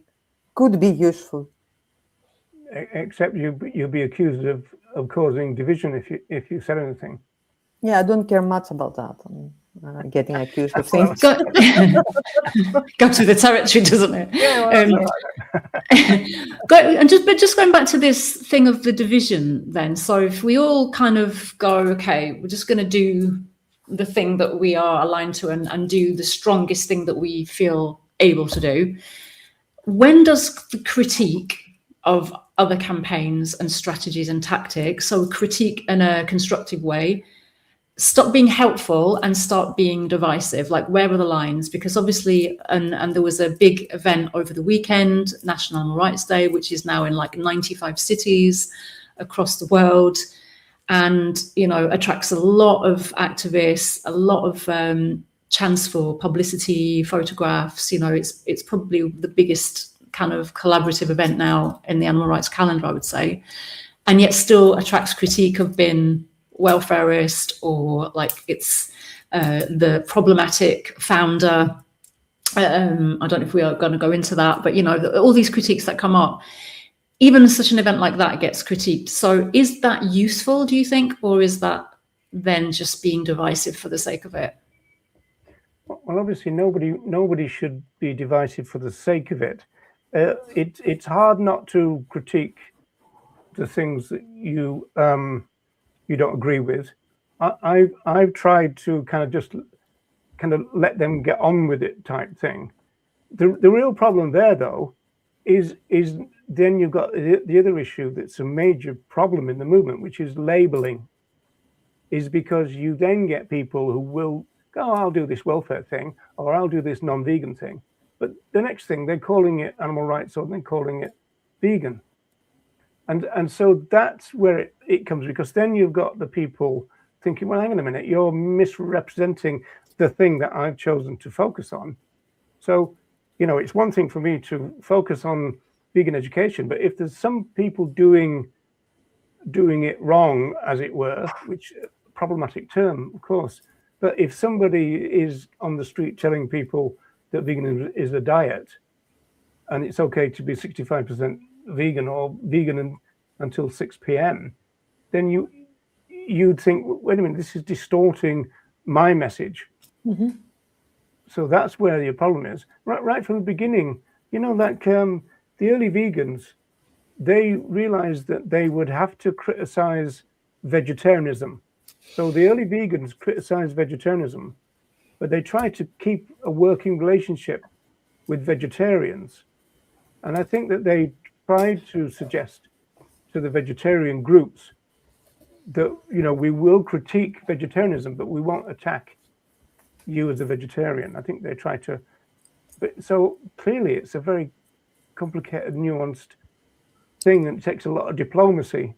could be useful. Except you'll be accused of causing division if you said anything. Yeah, I don't care much about that. Getting accused of things. Go to the territory, doesn't it? Yeah, and just going back to this thing of the division then. So if we all kind of go, okay, we're just going to do the thing that we are aligned to and do the strongest thing that we feel able to do, when does the critique of other campaigns and strategies and tactics, so critique in a constructive way, stop being helpful and start being divisive? Like, where are the lines? Because obviously, and there was a big event over the weekend, National Animal Rights Day, which is now in like 95 cities across the world, and, you know, attracts a lot of activists, a lot of chance for publicity, photographs. You know, it's probably the biggest kind of collaborative event now in the animal rights calendar, I would say, and yet still attracts critique of being welfarist, or like it's the problematic founder. I don't know if we are going to go into that, but, you know, all these critiques that come up, even such an event like that gets critiqued. So is that useful, do you think, or is that then just being divisive for the sake of it? Well, obviously nobody should be divisive for the sake of it. It's hard not to critique the things that you don't agree with. I've tried to kind of let them get on with it type thing. The real problem there, though, is then you've got the other issue that's a major problem in the movement, which is labeling. Is because you then get people who will go, oh, I'll do this welfare thing, or I'll do this non-vegan thing. But the next thing, they're calling it animal rights, or they're calling it vegan. And so that's where it comes, because then you've got the people thinking, well, hang on a minute, you're misrepresenting the thing that I've chosen to focus on. So, you know, it's one thing for me to focus on vegan education, but if there's some people doing it wrong, as it were, which problematic term, of course, but if somebody is on the street telling people that veganism is a diet, and it's okay to be 65% vegan or vegan until 6 p.m., then you'd think, wait a minute, this is distorting my message. Mm-hmm. So that's where your problem is. Right from the beginning, you know, like the early vegans, they realized that they would have to criticize vegetarianism. So the early vegans criticized vegetarianism, but they tried to keep a working relationship with vegetarians. And I think that they tried to suggest to the vegetarian groups that, you know, we will critique vegetarianism, but we won't attack you as a vegetarian. I think they try to, but so clearly it's a very complicated, nuanced thing, and it takes a lot of diplomacy.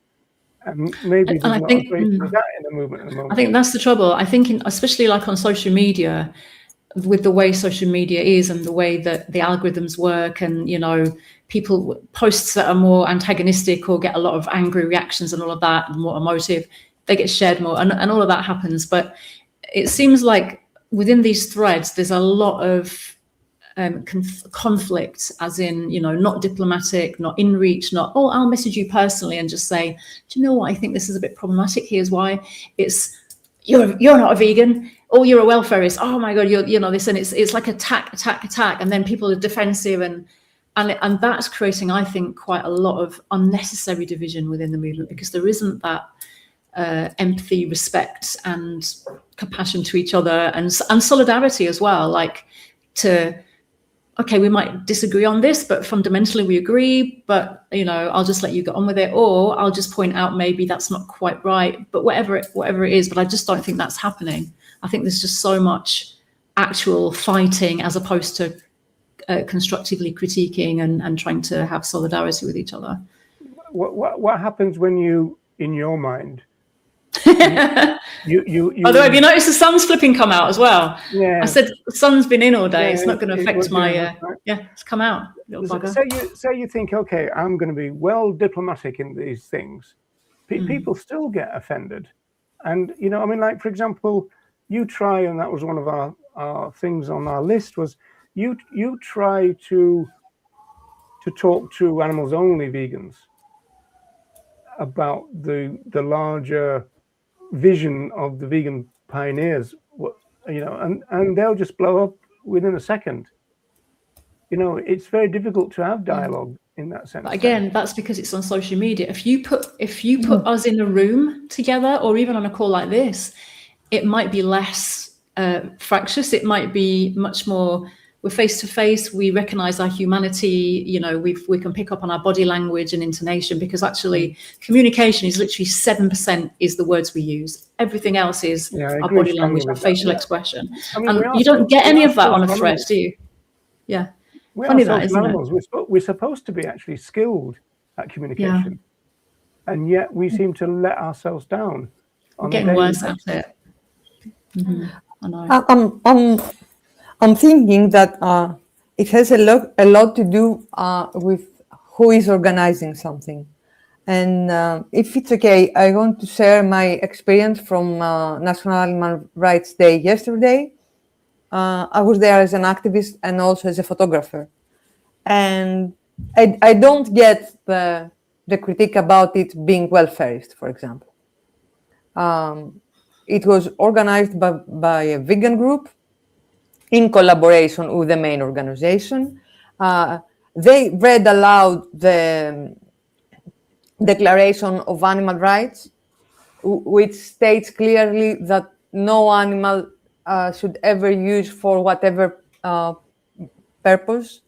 And maybe there's not a great deal of that in the movement at the moment. I think that's the trouble. I think, especially like on social media, with the way social media is and the way that the algorithms work, and, you know, people posts that are more antagonistic or get a lot of angry reactions and all of that, and more emotive, they get shared more, and all of that happens. But it seems like within these threads, there's a lot of conflict, as in, you know, not diplomatic, not in reach, not, oh, I'll message you personally and just say, do you know what, I think this is a bit problematic, here's why. It's, you're not a vegan, or you're a welfarist, oh my god, you know this, and it's like attack, and then people are defensive, and that's creating, I think, quite a lot of unnecessary division within the movement, because there isn't that empathy, respect, and compassion to each other, and solidarity as well. Like okay, we might disagree on this, but fundamentally we agree, but I'll just let you get on with it, or I'll just point out maybe that's not quite right, but whatever it is. But I just don't think that's happening. I think there's just so much actual fighting as opposed to constructively critiquing and trying to have solidarity with each other. What happens when you, in your mind, you although have you noticed the sun's flipping come out as well? Yeah. I said the sun's been in all day. It's not going to affect my it's come out, little bugger. Say you think, okay, I'm going to be well diplomatic in these things. People still get offended, and like, for example, you try, and that was one of our things on our list, was you try to talk to animals only vegans about the larger vision of the vegan pioneers, and they'll just blow up within a second. It's very difficult to have dialogue in that sense. But again, that's because it's on social media. If you put us in a room together, or even on a call like this, it might be less fractious. It might be much more, we're face to face, we recognize our humanity, we can pick up on our body language and intonation, because actually communication is literally 7% is the words we use. Everything else is our body language, our facial expression. And you don't get any of that on a thread, do you? Yeah. Funny that, isn't it? We're supposed to be actually skilled at communication, and yet we seem to let ourselves down. We're getting worse at it. I know. I'm thinking that it has a lot to do with who is organizing something. And if it's okay, I want to share my experience from National Animal Rights Day yesterday. I was there as an activist and also as a photographer. And I don't get the critique about it being welfarist, for example. It was organized by a vegan group in collaboration with the main organization. They read aloud the Declaration of Animal Rights, which states clearly that no animal should ever use for whatever purpose.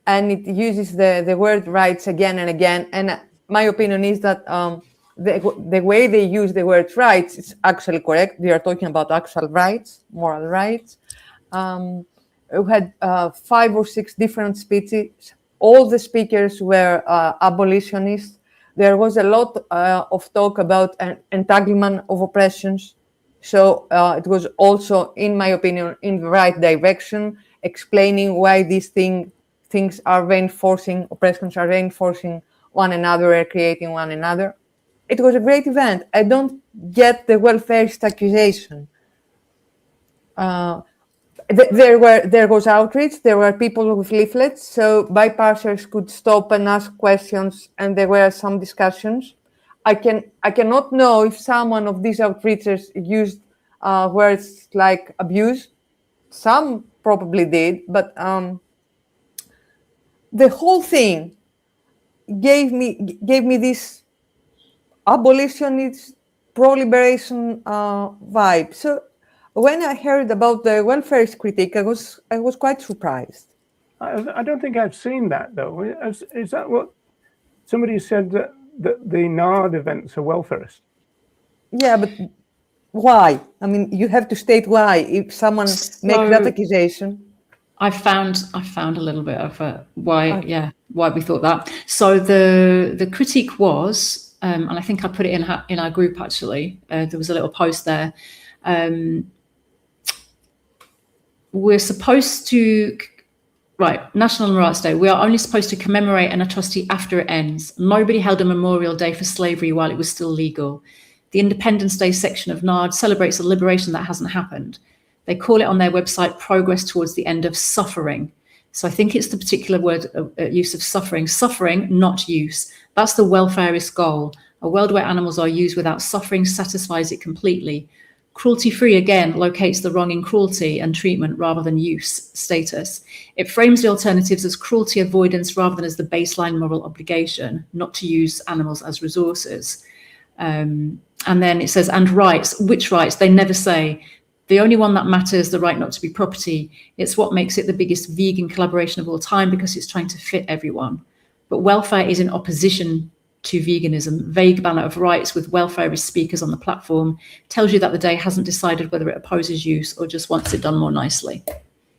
And it uses the word rights again and again. And my opinion is that the way they use the word rights is actually correct. They are talking about actual rights, moral rights. We had 5 or 6 different speeches. All the speakers were abolitionists. There was a lot of talk about an entanglement of oppressions. So it was also, in my opinion, in the right direction, explaining why these things are reinforcing, oppressions are reinforcing one another and creating one another. It was a great event. I don't get the welfarist accusation. There was outreach. There were people with leaflets, so bypassers could stop and ask questions, and there were some discussions. I cannot know if someone of these outreachers used words like abuse. Some probably did, but the whole thing gave me this abolitionist, pro-liberation vibe. So when I heard about the welfarist critique, I was quite surprised. I don't think I've seen that, though. Is that what somebody said, that the NARD events are welfarist? Yeah, but why? I mean, you have to state why. If someone makes that accusation. I found a little bit of why we thought that. So the critique was, and I think I put it in our group actually. There was a little post there. We're supposed to, National Animal Rights Day, we are only supposed to commemorate an atrocity after it ends. Nobody held a memorial day for slavery while it was still legal. The Independence Day section of NARD celebrates a liberation that hasn't happened. They call it on their website progress towards the end of suffering. So I think it's the particular word use of suffering. Suffering, not use. That's the welfarist goal. A world where animals are used without suffering satisfies it completely. Cruelty-free, again, locates the wrong in cruelty and treatment rather than use status. It frames the alternatives as cruelty avoidance rather than as the baseline moral obligation, not to use animals as resources. And then it says, and rights. Which rights? They never say. The only one that matters, the right not to be property. It's what makes it the biggest vegan collaboration of all time, because it's trying to fit everyone. But welfare is in opposition to veganism. Vague banner of rights with welfarist speakers on the platform tells you that the day hasn't decided whether it opposes use or just wants it done more nicely.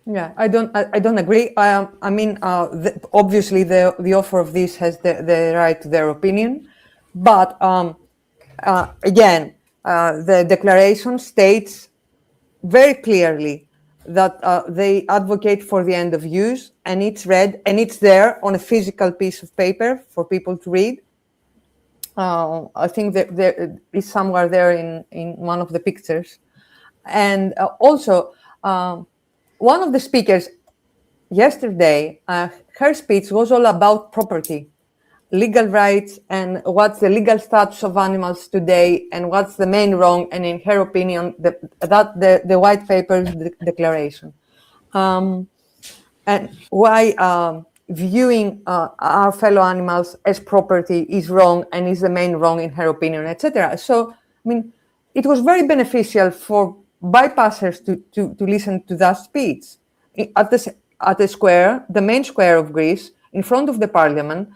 Yeah, I don't agree. Obviously the author of this has the right to their opinion, but again, the declaration states very clearly that they advocate for the end of use, and it's read and it's there on a physical piece of paper for people to read. I think that there is somewhere there in one of the pictures, and also one of the speakers yesterday, her speech was all about property, legal rights, and what's the legal status of animals today, and what's the main wrong, and in her opinion, the white paper's declaration, and why viewing our fellow animals as property is wrong and is the main wrong in her opinion, etc. So, I mean, it was very beneficial for bypassers to listen to that speech at the square, the main square of Greece, in front of the parliament.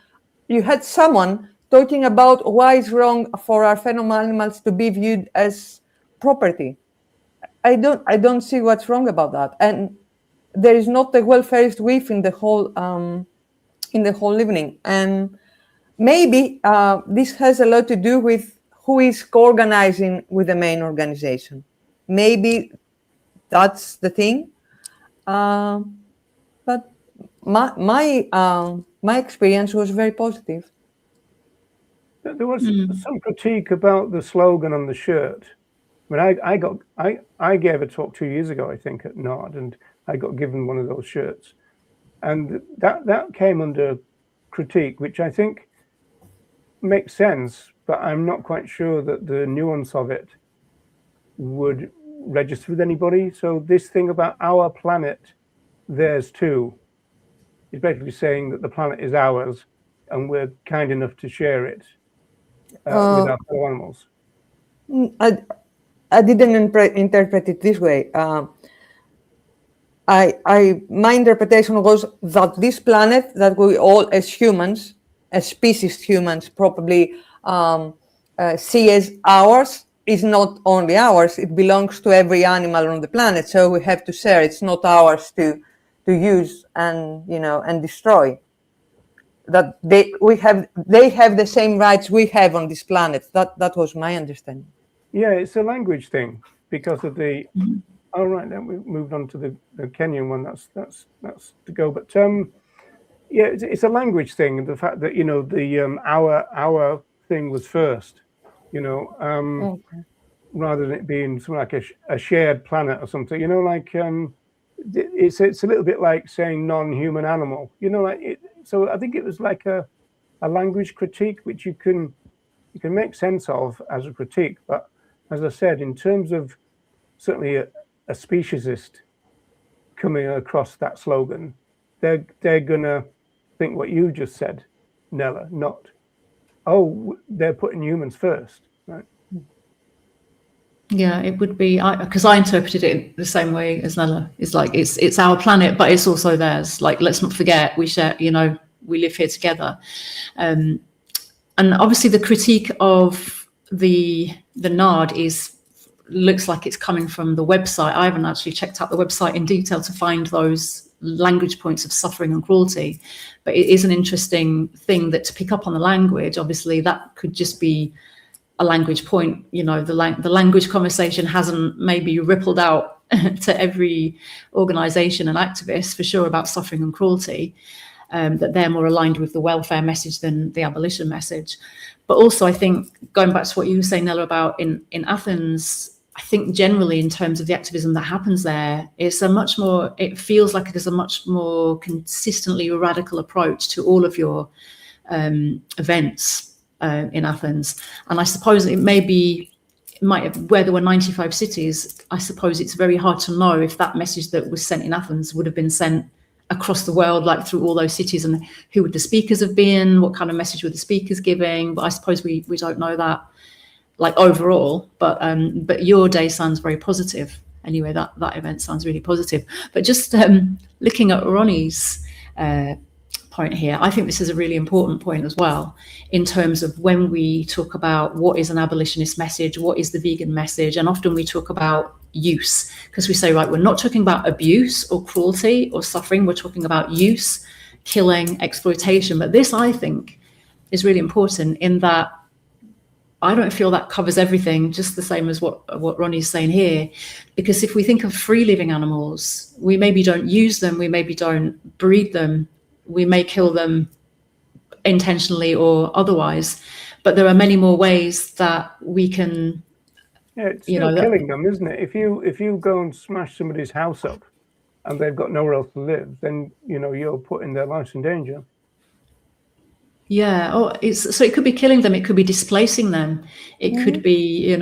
You had someone talking about why it's wrong for our fellow animals to be viewed as property. I don't see what's wrong about that, and there is not the welfarist whiff in the whole evening. And maybe this has a lot to do with who is co-organizing with the main organization. Maybe that's the thing. But my experience was very positive. There was some critique about the slogan on the shirt. I mean, I gave a talk 2 years ago, I think, at Nord, and I got given one of those shirts, and that came under critique, which I think makes sense, but I'm not quite sure that the nuance of it would register with anybody. So this thing about our planet, theirs too, is basically saying that the planet is ours and we're kind enough to share it with our fellow animals. I didn't interpret it this way. My interpretation was that this planet that we all as humans, as species humans, probably see as ours, is not only ours, it belongs to every animal on the planet. So we have to share. It's not ours to use and and destroy. That they have the same rights we have on this planet. That was my understanding. Yeah, it's a language thing because of the. Oh right, then we moved on to the Kenyan one. That's to go. But yeah, it's a language thing. The fact that the our thing was first. Okay. Rather than it being something like a shared planet or something. It's a little bit like saying non-human animal. So I think it was like a language critique, which you can make sense of as a critique. But as I said, in terms of certainly a speciesist coming across that slogan, they're gonna think what you just said, Nella, not, oh, they're putting humans first, right? Yeah, it would be, because I interpreted it the same way as Nella. It's like it's our planet, but it's also theirs. Like, let's not forget, we share. We live here together, and obviously the critique of the NARD looks like it's coming from the website. I haven't actually checked out the website in detail to find those language points of suffering and cruelty, but it is an interesting thing that to pick up on the language. Obviously, that could just be a language point. The language conversation hasn't maybe rippled out to every organization and activist for sure about suffering and cruelty, that they're more aligned with the welfare message than the abolition message. But also, I think, going back to what you were saying, Nella, about in Athens, I think generally in terms of the activism that happens there, it feels like it is a much more consistently radical approach to all of your events in Athens. And I suppose where there were 95 cities, I suppose it's very hard to know if that message that was sent in Athens would have been sent across the world, like through all those cities, and who would the speakers have been, what kind of message were the speakers giving. But I suppose we don't know that. like overall, but your day sounds very positive. Anyway, that event sounds really positive. But just looking at Ronnie's point here, I think this is a really important point as well, in terms of when we talk about what is an abolitionist message, what is the vegan message, and often we talk about use, because we say, right, we're not talking about abuse or cruelty or suffering, we're talking about use, killing, exploitation. But this, I think, is really important in that I don't feel that covers everything, just the same as what Ronnie's saying here. Because if we think of free living animals, we maybe don't use them, we maybe don't breed them, we may kill them intentionally or otherwise, but there are many more ways that we can. Yeah, it's still killing them, isn't it? If you go and smash somebody's house up and they've got nowhere else to live, then you're putting their lives in danger. Yeah. Oh, so it could be killing them. It could be displacing them. It could be,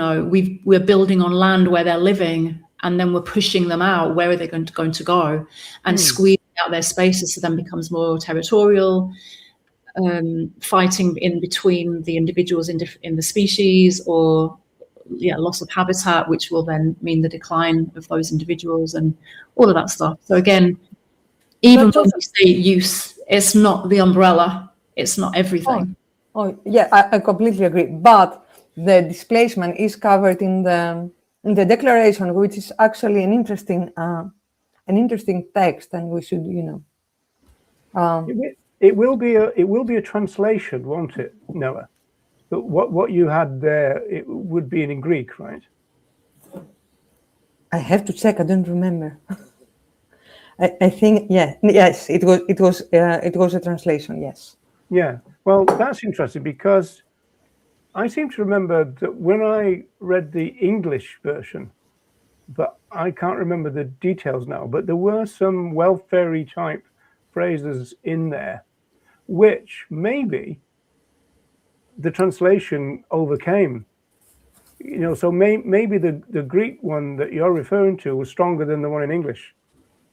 we're building on land where they're living, and then we're pushing them out. Where are they going to go? And squeezing out their spaces, so then becomes more territorial, fighting in between the individuals in the species, or loss of habitat, which will then mean the decline of those individuals and all of that stuff. So again, even when we say use, it's not the umbrella. It's not everything. Oh yeah, I completely agree. But the displacement is covered in the declaration, which is actually an interesting text, and we should, It will be a translation, won't it, Noah? But what you had there, it would be in Greek, right? I have to check. I don't remember. I think yes, it was a translation. Yes. Yeah, well, that's interesting, because I seem to remember that when I read the English version, but I can't remember the details now, but there were some welfare type phrases in there, which maybe the translation overcame. So maybe the Greek one that you're referring to was stronger than the one in English.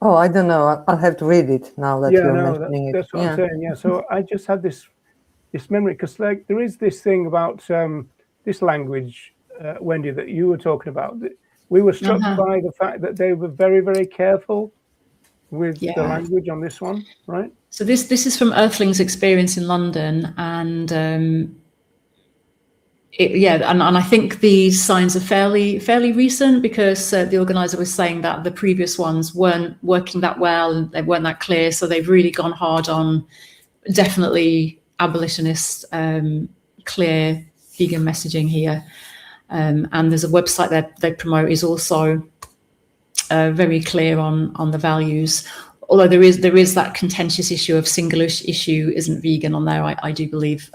Oh, I don't know. I'll have to read it now that you're mentioning it. That's what I'm saying. Yeah. So I just had this memory, because there is this thing about this language, Wendy, that you were talking about. We were struck by the fact that they were very, very careful with the language on this one, right? So this is from Earthling's experience in London, and and I think these signs are fairly recent, because the organizer was saying that the previous ones weren't working that well and they weren't that clear. So they've really gone hard on definitely abolitionist, clear vegan messaging here. And there's a website that they promote is also very clear on the values. Although there is that contentious issue of single issue isn't vegan on there, I do believe.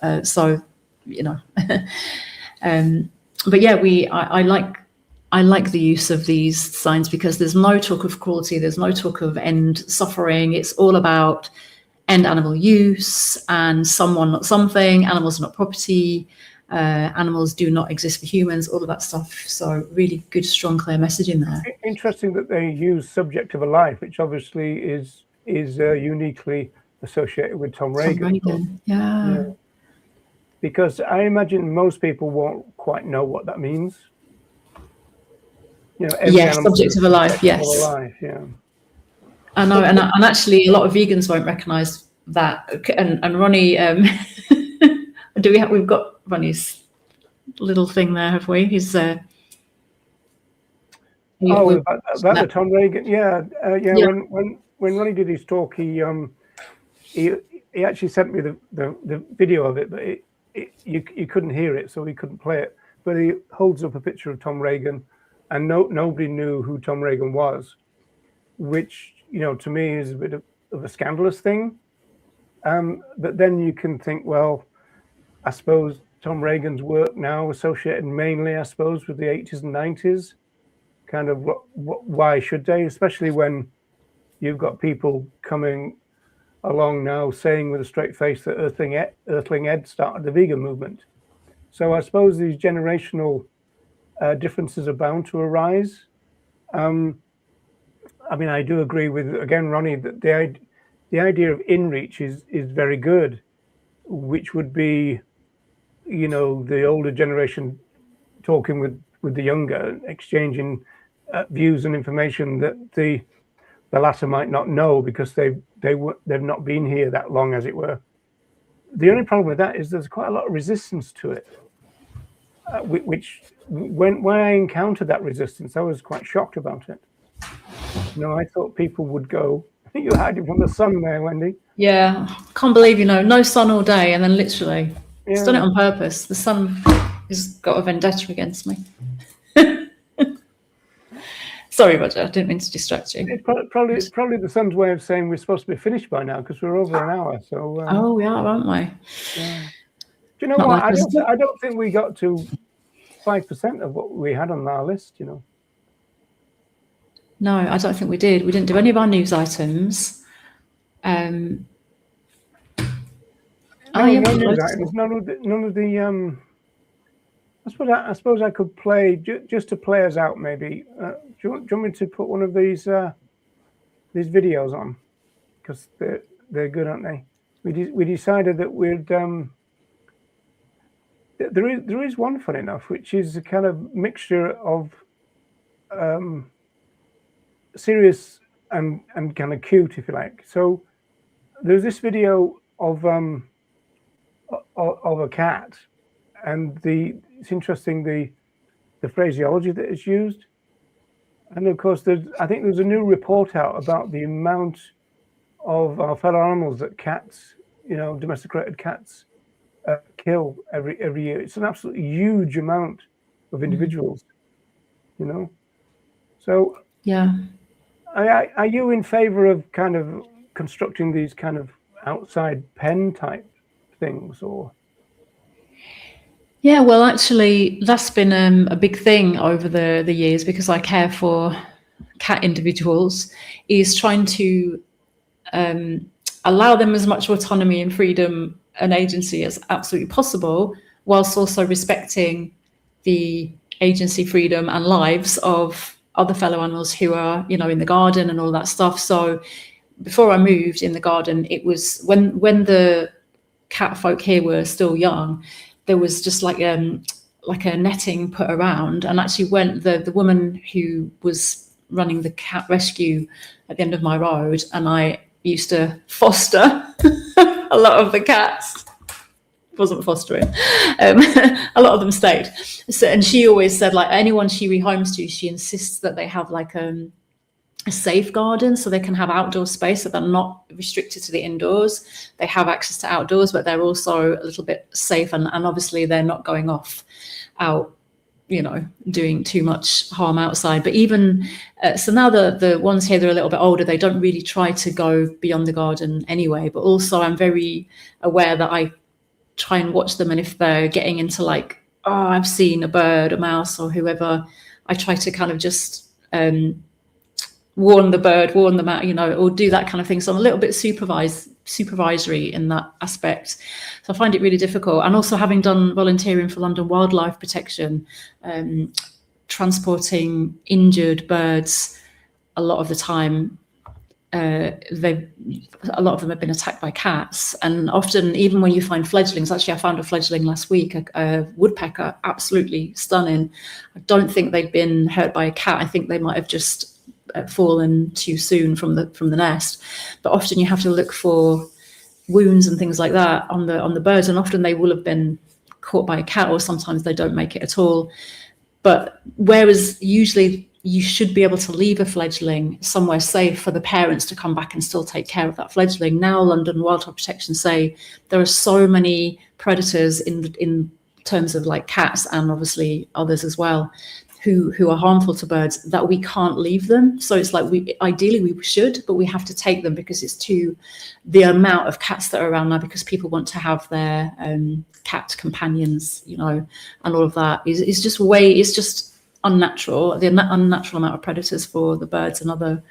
But yeah, I like the use of these signs, because there's no talk of cruelty, there's no talk of end suffering. It's all about end animal use and someone, not something. Animals are not property. Animals do not exist for humans. All of that stuff. So really good, strong, clear message in there. Interesting that they use subject of a life, which obviously is uniquely associated with Tom Reagan. Yeah. Because I imagine most people won't quite know what that means. Yes, subject of a life. Yes. Yeah. I know, and actually, a lot of vegans won't recognise that. And Ronnie, we've got Ronnie's little thing there, have we? He's about the Tom Reagan. Yeah. When Ronnie did his talk, he actually sent me the video of it, but you couldn't hear it, so he couldn't play it. But he holds up a picture of Tom Reagan, and nobody knew who Tom Reagan was, which to me is a bit of a scandalous thing. But then you can think, well, I suppose Tom Reagan's work now associated mainly, I suppose, with the 80s and 90s. Kind of why should they? Especially when you've got people coming along now saying with a straight face that Earthling Ed started the vegan movement. So I suppose these generational differences are bound to arise. I do agree with, again, Ronnie, that the idea of in-reach is very good, which would be, the older generation talking with the younger, exchanging views and information that the latter might not know because they've not been here that long, as it were. The only problem with that is there's quite a lot of resistance to it, which when I encountered that resistance, I was quite shocked about it. I thought people would go. I think you're hiding from the sun there, Wendy. Yeah, can't believe no sun all day, and then literally, it's done it on purpose. The sun has got a vendetta against me. Sorry, Roger, I didn't mean to distract you. It's probably the sun's way of saying we're supposed to be finished by now because we're over an hour. So oh, we are, aren't we? Yeah. Do you know what? I don't think we got to 5% of what we had on our list. No, I don't think we did. We didn't do any of our news items. None of the. I suppose I could play just to play us out. Maybe. Do you want me to put one of these videos on? Because they're good, aren't they? We decided that we'd. There is one, fun enough, which is a kind of mixture of serious and kind of cute, if you like. So there's this video of a cat, and it's interesting the phraseology that is used, and of course I think there's a new report out about the amount of our fellow animals that cats, domesticated cats, kill every year. It's an absolutely huge amount of individuals, So yeah, are you in favor of kind of constructing these kind of outside pen type things, or? Yeah, well, actually, that's been a big thing over the years because I care for cat individuals, is trying to allow them as much autonomy and freedom and agency as absolutely possible, whilst also respecting the agency, freedom and lives of other fellow animals who are, in the garden and all that stuff. So before I moved in the garden, it was when the cat folk here were still young, there was just like a netting put around, and actually when the woman who was running the cat rescue at the end of my road, and I used to foster a lot of the cats. Wasn't fostering. A lot of them stayed. So, and she always said, like, anyone she rehomes to, she insists that they have like a safe garden, so they can have outdoor space, so they're not restricted to the indoors. They have access to outdoors, but they're also a little bit safe, and obviously they're not going off out, doing too much harm outside. But even so now the ones here, they're a little bit older, they don't really try to go beyond the garden anyway. But also I'm very aware that I try and watch them, and if they're getting into like, I've seen a bird, a mouse or whoever, I try to kind of just warn the bird, warn them out, or do that kind of thing. So I'm a little bit supervisory in that aspect. So I find it really difficult. And also, having done volunteering for London Wildlife Protection, transporting injured birds, a lot of the time, a lot of them have been attacked by cats. And often, even when you find fledglings, actually I found a fledgling last week, a woodpecker, absolutely stunning. I don't think they'd been hurt by a cat. I think they might have just fallen too soon from the nest. But often you have to look for wounds and things like that on the birds, and often they will have been caught by a cat, or sometimes they don't make it at all. But whereas usually you should be able to leave a fledgling somewhere safe for the parents to come back and still take care of that fledgling, now London Wildlife Protection say there are so many predators in terms of like cats, and obviously others as well, who are harmful to birds, that we can't leave them. So it's like ideally we should, but we have to take them because it's the amount of cats that are around now, because people want to have their cat companions, and all of that is just it's unnatural, the unnatural amount of predators for the birds and other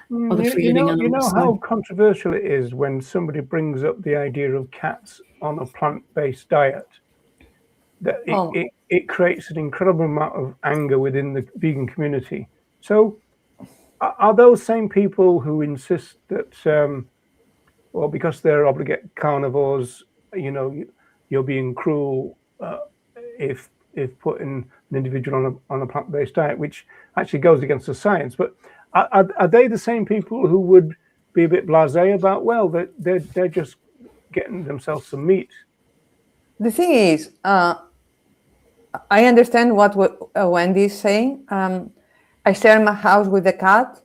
free living animals. You know how controversial it is when somebody brings up the idea of cats on a plant-based diet. That it creates an incredible amount of anger within the vegan community. So are those same people who insist that, because they're obligate carnivores, you're being cruel if if putting an individual on a plant-based diet, which actually goes against the science. But are they the same people who would be a bit blasé about, well, they're just getting themselves some meat? The thing is, I understand what Wendy is saying. I share my house with a cat.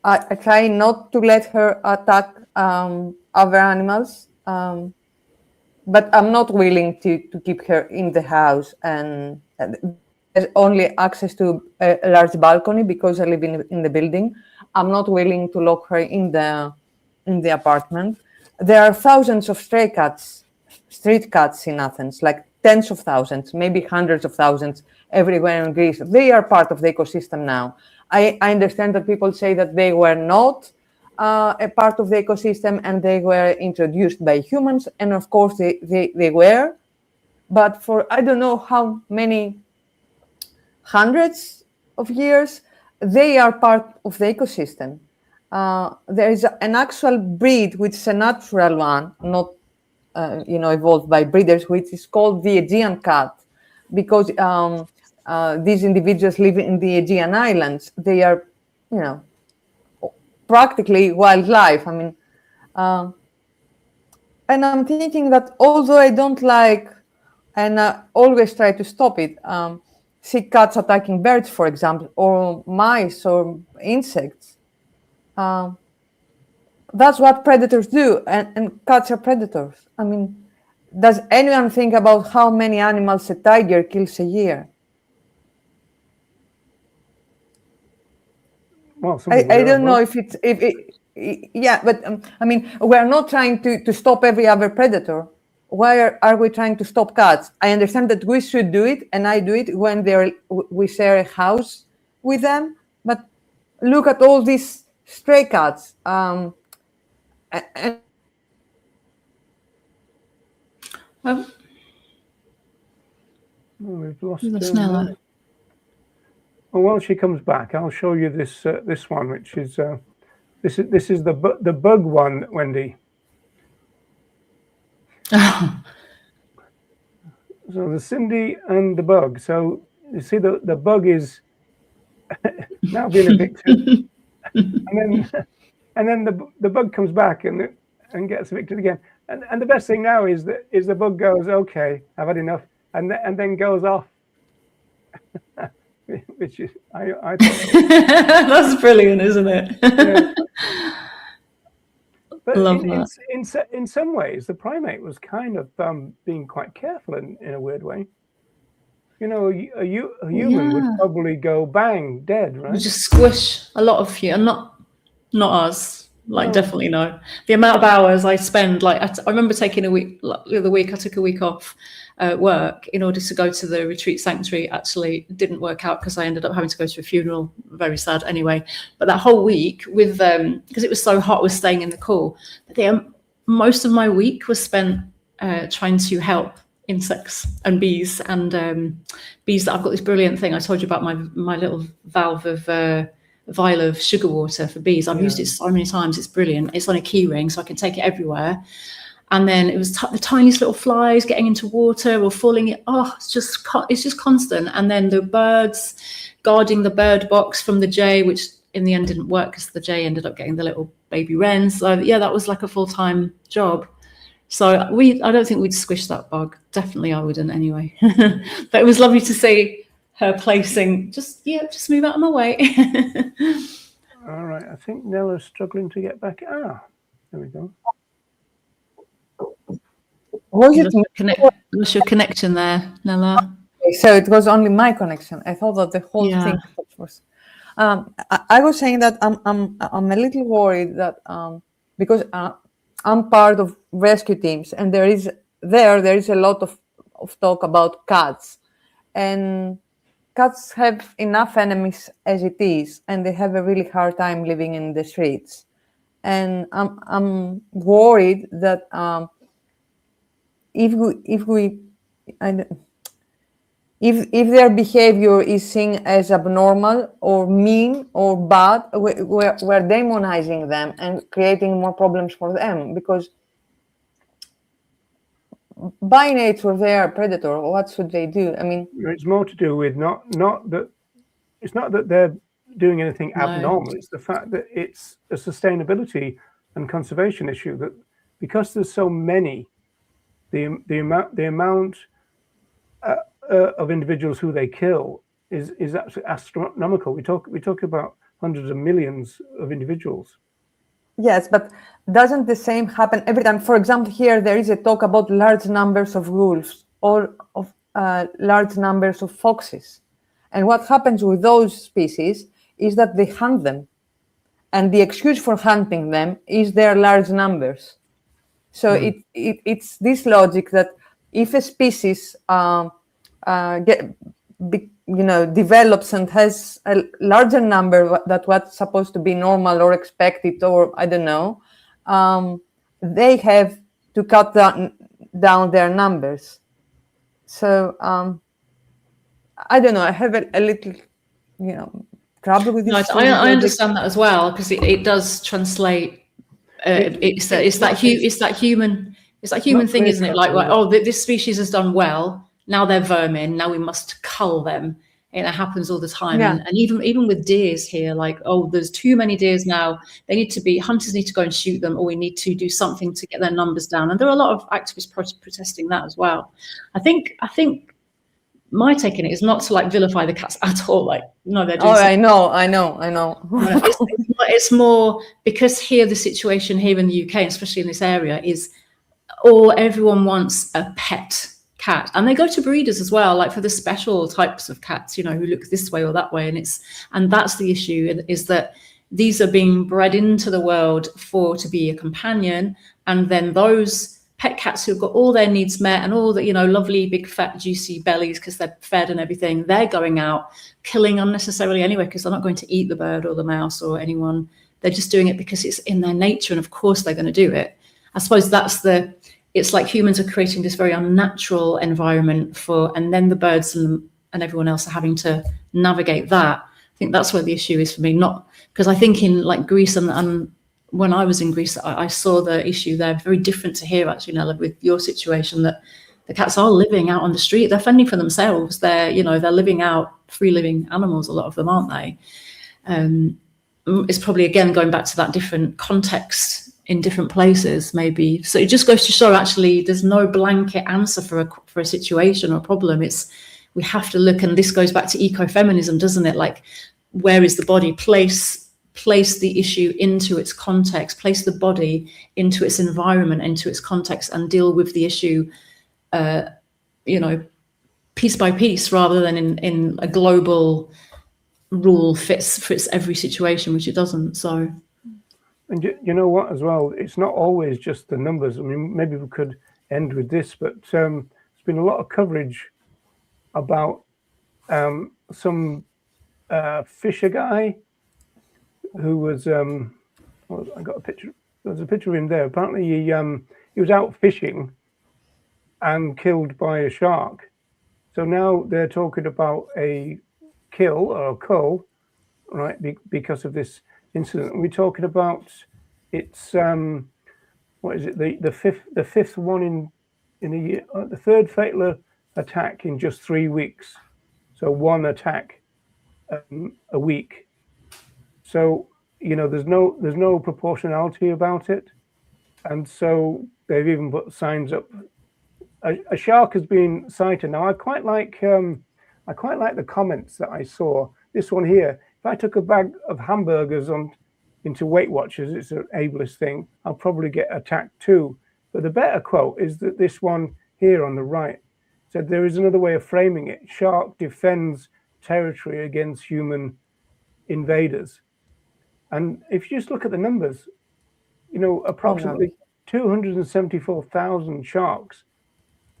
I try not to let her attack other animals, but I'm not willing to keep her in the house, and there's only access to a large balcony because I live in the building. I'm not willing to lock her in the apartment. There are thousands of stray cats, street cats in Athens, like tens of thousands, maybe hundreds of thousands everywhere in Greece. They are part of the ecosystem now. I understand that people say that they were not a part of the ecosystem and they were introduced by humans, and of course they were, but for I don't know how many hundreds of years, they are part of the ecosystem. There is an actual breed, which is a natural one, not evolved by breeders, which is called the Aegean cat, because these individuals live in the Aegean islands. They are, practically wildlife. I mean, and I'm thinking that although I don't like, and I always try to stop it, see cats attacking birds, for example, or mice or insects. That's what predators do, and cats are predators. I mean, does anyone think about how many animals a tiger kills a year? Well, I don't know if yeah, but I mean, we're not trying to stop every other predator. Why are we trying to stop cats? I understand that we should do it, and I do it when we share a house with them. But look at all these stray cats. We've lost Nella. Well, while she comes back, I'll show you this this one, which is this is the bug one, Wendy. So the Cindy and the bug. So you see the bug is now being evicted, and then the bug comes back and gets evicted again. And the best thing now is the bug goes, okay, I've had enough, and then goes off. Which is I That's brilliant, isn't it? Yeah. But Love that. in some ways, the primate was kind of being quite careful in a weird way. You know, a human would probably go bang, dead, right? We just squish a lot of you, and not us. Like, definitely no. The amount of hours I spend, like, I remember taking a week, like, the other week I took a week off work in order to go to the retreat sanctuary. Actually, it didn't work out because I ended up having to go to a funeral. Very sad anyway. But that whole week with, because it was so hot, I was staying in the cool. But most of my week was spent trying to help insects and bees, and bees that I've got this brilliant thing. I told you about my little valve of, vial of sugar water for bees. I've used it so many times. It's brilliant. It's on a key ring, so I can take it everywhere. And then it was the tiniest little flies getting into water or falling in. Oh, it's just constant. And then the birds, guarding the bird box from the jay, which in the end didn't work because the jay ended up getting the little baby wrens. So yeah, that was like a full-time job. So I don't think we'd squish that bug. Definitely I wouldn't anyway. But it was lovely to see her placing, just move out of my way. All right, I think Nella's struggling to get back. There we go. What's your connection there, Nella? Okay, so it was only my connection. I thought that the whole thing was. I was saying that I'm a little worried that because I'm part of rescue teams, and there is a lot of talk about cats, and cats have enough enemies as it is, and they have a really hard time living in the streets. And I'm worried that if their behavior is seen as abnormal or mean or bad, we're demonizing them and creating more problems for them, because by nature they are a predator. What should they do? I mean, it's more to do with not that it's not that they're doing anything abnormal. It's the fact that it's a sustainability and conservation issue, that because there's so many, the amount of individuals who they kill is actually astronomical. We talk about hundreds of millions of individuals. Yes, but doesn't the same happen every time? For example, here there is a talk about large numbers of wolves or of large numbers of foxes. And what happens with those species is that they hunt them. And the excuse for hunting them is their large numbers. So it's this logic that if a species develops and has a larger number than what's supposed to be normal or expected, or I don't know, they have to cut down their numbers. So I don't know. I have a little, trouble with this. No, I understand that as well, because it does translate. It's that human thing, isn't it? Like, this species has done well. Now they're vermin. Now we must cull them. And it happens all the time. Yeah. And even with deers here, like, there's too many deers now. Hunters need to go and shoot them, or we need to do something to get their numbers down. And there are a lot of activists protesting that as well. I think my take in it is not to like vilify the cats at all. Like, no, they're doing. I know. It's more because here the situation here in the UK, especially in this area, is everyone wants a pet cat, and they go to breeders as well, like for the special types of cats, who look this way or that way, and that's the issue, is that these are being bred into the world to be a companion, and then those pet cats who've got all their needs met and all the lovely big fat juicy bellies because they're fed and everything, they're going out killing unnecessarily anyway, because they're not going to eat the bird or the mouse or anyone. They're just doing it because it's in their nature, and of course they're going to do it. I suppose it's like humans are creating this very unnatural environment and then the birds and everyone else are having to navigate that. I think that's where the issue is for me, not because I think in like Greece and when I was in Greece, I saw the issue there very different to here, actually, Nella, with your situation, that the cats are living out on the street. They're fending for themselves. They're living out free living animals, a lot of them, aren't they? It's probably, again, going back to that different context in different places, maybe. So it just goes to show, actually, there's no blanket answer for a situation or a problem. We have to look, and this goes back to ecofeminism, doesn't it? Like, where is the body? Place the issue into its context, place the body into its environment, into its context, and deal with the issue, piece by piece, rather than in a global rule fits every situation, which it doesn't. So. And you know what, as well, it's not always just the numbers. I mean, maybe we could end with this, but there's been a lot of coverage about some fisher guy who was, I got a picture. There's a picture of him there. Apparently, he was out fishing and killed by a shark. So now they're talking about a kill or a cull, right? Because of this incident. We're talking about it's what is it? The fifth one in a year. The third fatal attack in just 3 weeks. So one attack a week. So there's no proportionality about it, and so they've even put signs up. A shark has been sighted. Now I quite like the comments that I saw. This one here. If I took a bag of hamburgers into Weight Watchers, it's an ableist thing, I'll probably get attacked too. But the better quote is that this one here on the right said, there is another way of framing it. Shark defends territory against human invaders. And if you just look at the numbers, approximately 274,000 sharks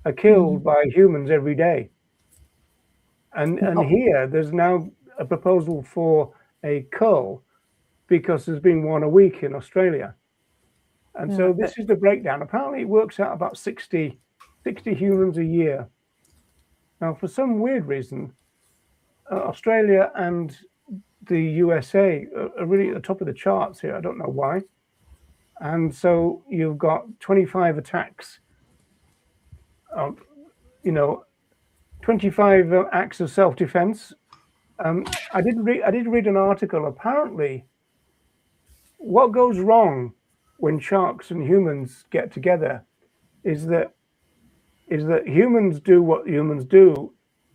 are killed by humans every day. And here there's now a proposal for a cull because there's been one a week in Australia. And so this is the breakdown. Apparently it works out about 60 humans a year. Now, for some weird reason, Australia and the USA are really at the top of the charts here. I don't know why. And so you've got 25 attacks you know, 25 acts of self-defense. I did read an article. Apparently, what goes wrong when sharks and humans get together is that humans do what humans do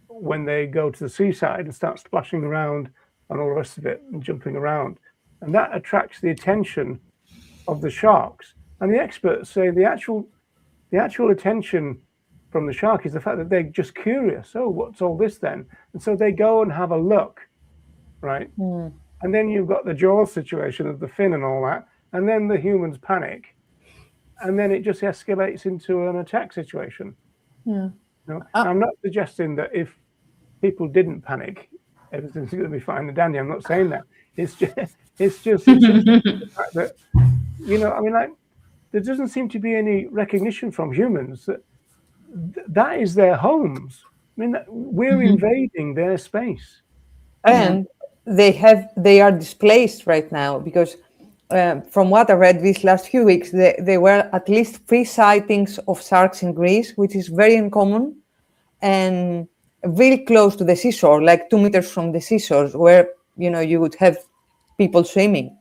when they go to the seaside and start splashing around and all the rest of it and jumping around, and that attracts the attention of the sharks. And the experts say the actual attention from the shark is the fact that they're just curious. Oh, what's all this then? And so they go and have a look, right? And then you've got the Jaws situation of the fin and all that, and then the humans panic, and then it just escalates into an attack situation. Yeah. I'm not suggesting that if people didn't panic, everything's going to be fine and dandy. I'm not saying that. It's just the fact that, I mean, like, there doesn't seem to be any recognition from humans that that is their homes. I mean, we're invading their space, and they are displaced right now because from what I read these last few weeks, there were at least 3 sightings of sharks in Greece, which is very uncommon, and really close to the seashore, like 2 meters from the seashore, where you would have people swimming,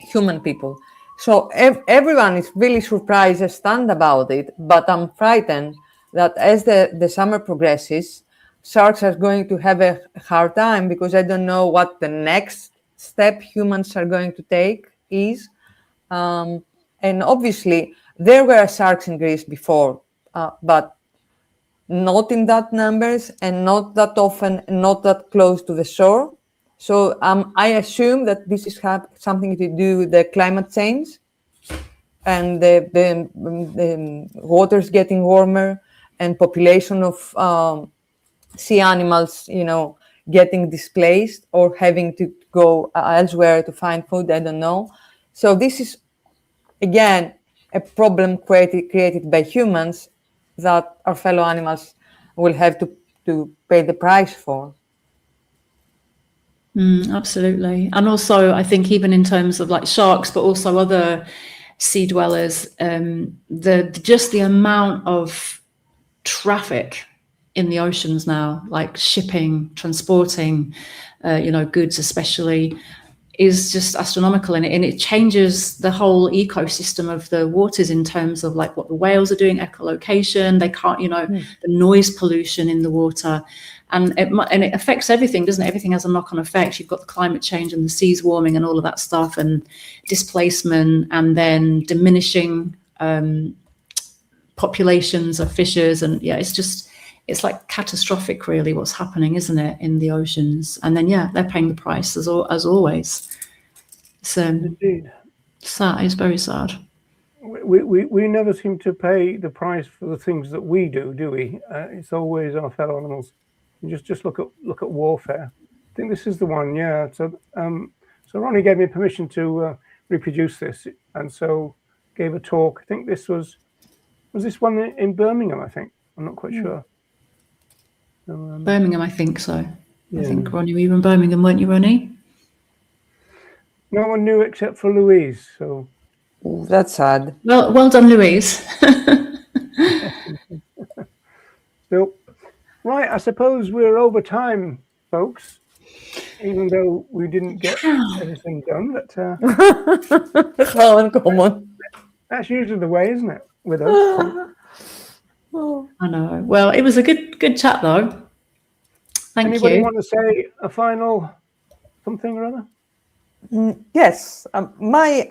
human people. So everyone is really surprised and stunned about it, but I'm frightened that as the summer progresses, sharks are going to have a hard time, because I don't know what the next step humans are going to take is. And obviously, there were sharks in Greece before, but not in that numbers and not that often, not that close to the shore. So I assume that this is something to do with the climate change and the waters getting warmer and population of sea animals, getting displaced or having to go elsewhere to find food. I don't know. So this is, again, a problem created by humans that our fellow animals will have to pay the price for. Absolutely. And also, I think even in terms of like sharks, but also other sea dwellers, the amount of traffic in the oceans now, like shipping, transporting, goods especially, is just astronomical, and it changes the whole ecosystem of the waters in terms of like what the whales are doing, echolocation. They can't, the noise pollution in the water, and it affects everything, doesn't it? Everything has a knock-on effect. You've got the climate change and the seas warming and all of that stuff, and displacement, and then diminishing populations of fishes, and it's like catastrophic, really, what's happening, isn't it, in the oceans? And then, they're paying the price as always. So indeed, sad. It's very sad. We never seem to pay the price for the things that we do we? It's always our fellow animals. You just look at warfare. I think this is the one, yeah. So Ronnie gave me permission to reproduce this, and so gave a talk. I think this was this one in Birmingham. I think, I'm not quite sure. So, Birmingham, I think so. Yeah. I think, Ronnie, you were in Birmingham, weren't you, Ronnie? No one knew except for Louise. So that's sad. Well done, Louise. So, right, I suppose we're over time, folks. Even though we didn't get everything done, but how uncommon. That's usually the way, isn't it, with us? I know. Well, it was a good chat, though. Anybody want to say a final something or other? Yes. My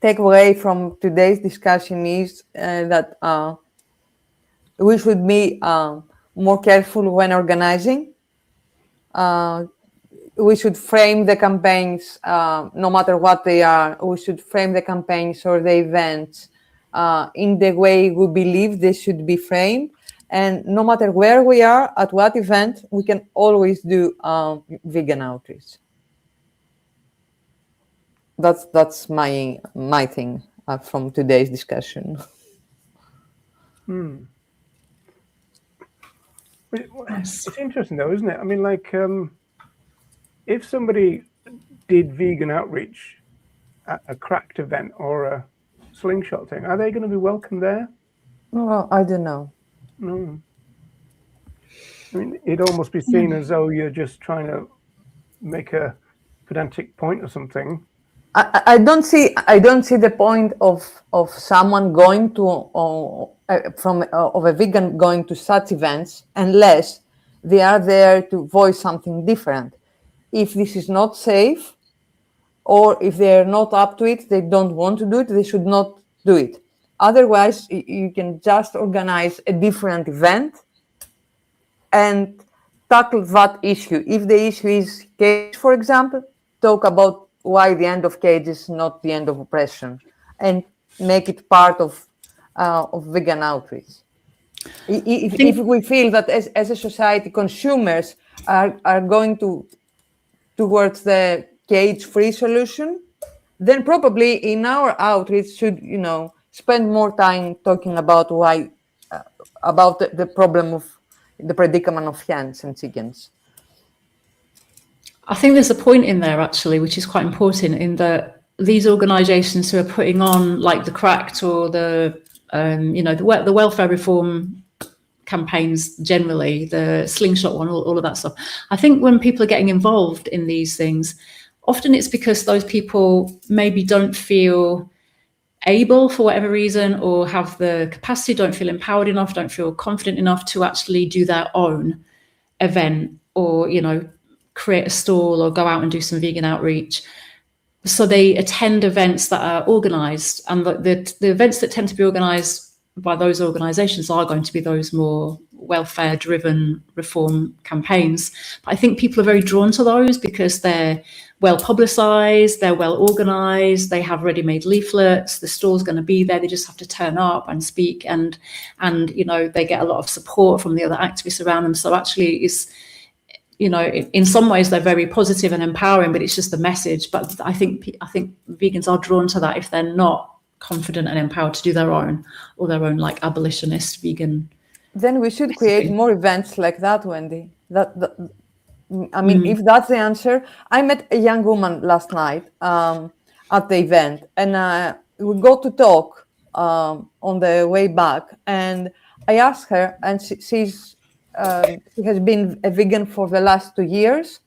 takeaway from today's discussion is that we should be more careful when organizing. We should frame the campaigns, no matter what they are. We should frame the campaigns or the events in the way we believe they should be framed. And no matter where we are, at what event, we can always do vegan outreach. That's my thing from today's discussion. It's interesting, though, isn't it? I mean, like, if somebody did vegan outreach at a cracked event or a slingshot thing, are they going to be welcome there? Well, I don't know. No. I mean, it'd almost be seen as though you're just trying to make a pedantic point or something. I don't see the point of someone going to of a vegan going to such events unless they are there to voice something different. If this is not safe, or if they are not up to it, they don't want to do it, they should not do it. Otherwise, you can just organize a different event and tackle that issue. If the issue is cage, for example, talk about why the end of cage is not the end of oppression, and make it part of vegan outreach. If we feel that as a society, consumers are going towards the cage-free solution, then probably in our outreach should spend more time talking about why about the problem of the predicament of hens and chickens. I think there's a point in there actually, which is quite important, in that these organisations who are putting on like the Cracked or the the welfare reform campaigns generally, the slingshot one, all of that stuff. I think when people are getting involved in these things, often it's because those people maybe don't feel able for whatever reason, or have the capacity, don't feel empowered enough, don't feel confident enough to actually do their own event, or create a stall or go out and do some vegan outreach. So they attend events that are organised, and the events that tend to be organised by those organisations are going to be those more welfare-driven reform campaigns. But I think people are very drawn to those because they're well publicised, they're well organised, they have ready-made leaflets, the stall's going to be there, they just have to turn up and speak, and they get a lot of support from the other activists around them. So actually it's, in some ways they're very positive and empowering, but it's just the message. But I think vegans are drawn to that if they're not confident and empowered to do their own like abolitionist vegan. Then we should create more events like that, Wendy. I mean, if that's the answer. I met a young woman last night at the event, and we got to talk on the way back, and I asked her, and she has been a vegan for the last 2 years,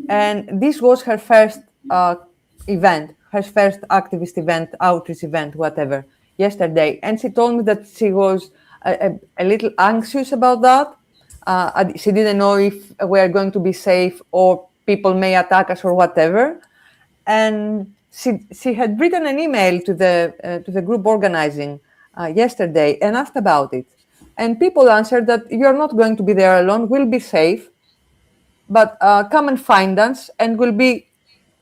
and this was her first event, her first activist event, outreach event, whatever, yesterday. And she told me that she was a little anxious about that. She didn't know if we are going to be safe or people may attack us or whatever. And she had written an email to the group organizing yesterday and asked about it. And people answered that you're not going to be there alone, we'll be safe, but come and find us, and we'll be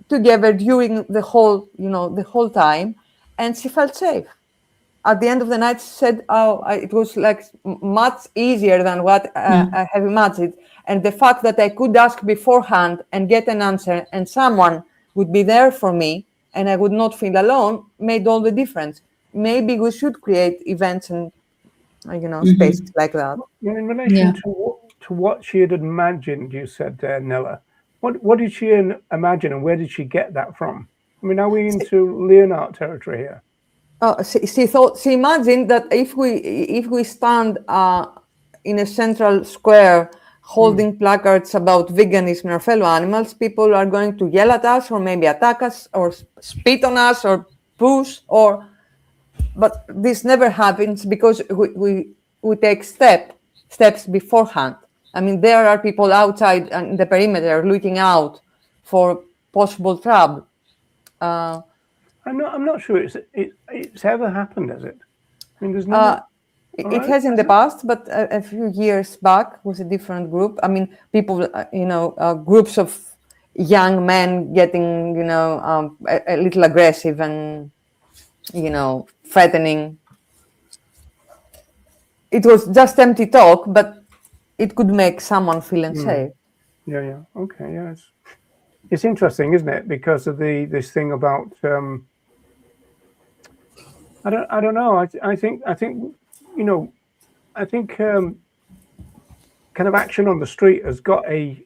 together during the whole time. And she felt safe. At the end of the night, she said, it was like much easier than what I have imagined. And the fact that I could ask beforehand and get an answer, and someone would be there for me, and I would not feel alone, made all the difference. Maybe we should create events and spaces like that. In relation to what she had imagined, you said there, Nella. What did she imagine, and where did she get that from? I mean, are we into Leonard territory here? She imagined that if we stand in a central square holding placards about veganism and our fellow animals, people are going to yell at us, or maybe attack us, or spit on us, or push, but this never happens because we take steps beforehand. I mean, there are people outside in the perimeter looking out for possible trouble. I'm not sure it's ever happened, has it? I mean, there's no. It has in the past, but a few years back was a different group. I mean, people, groups of young men getting, a little aggressive and, threatening. It was just empty talk, but it could make someone feel unsafe. Yeah. Okay. Yeah. It's interesting, isn't it? Because of this thing about. I don't know. I think kind of action on the street has got a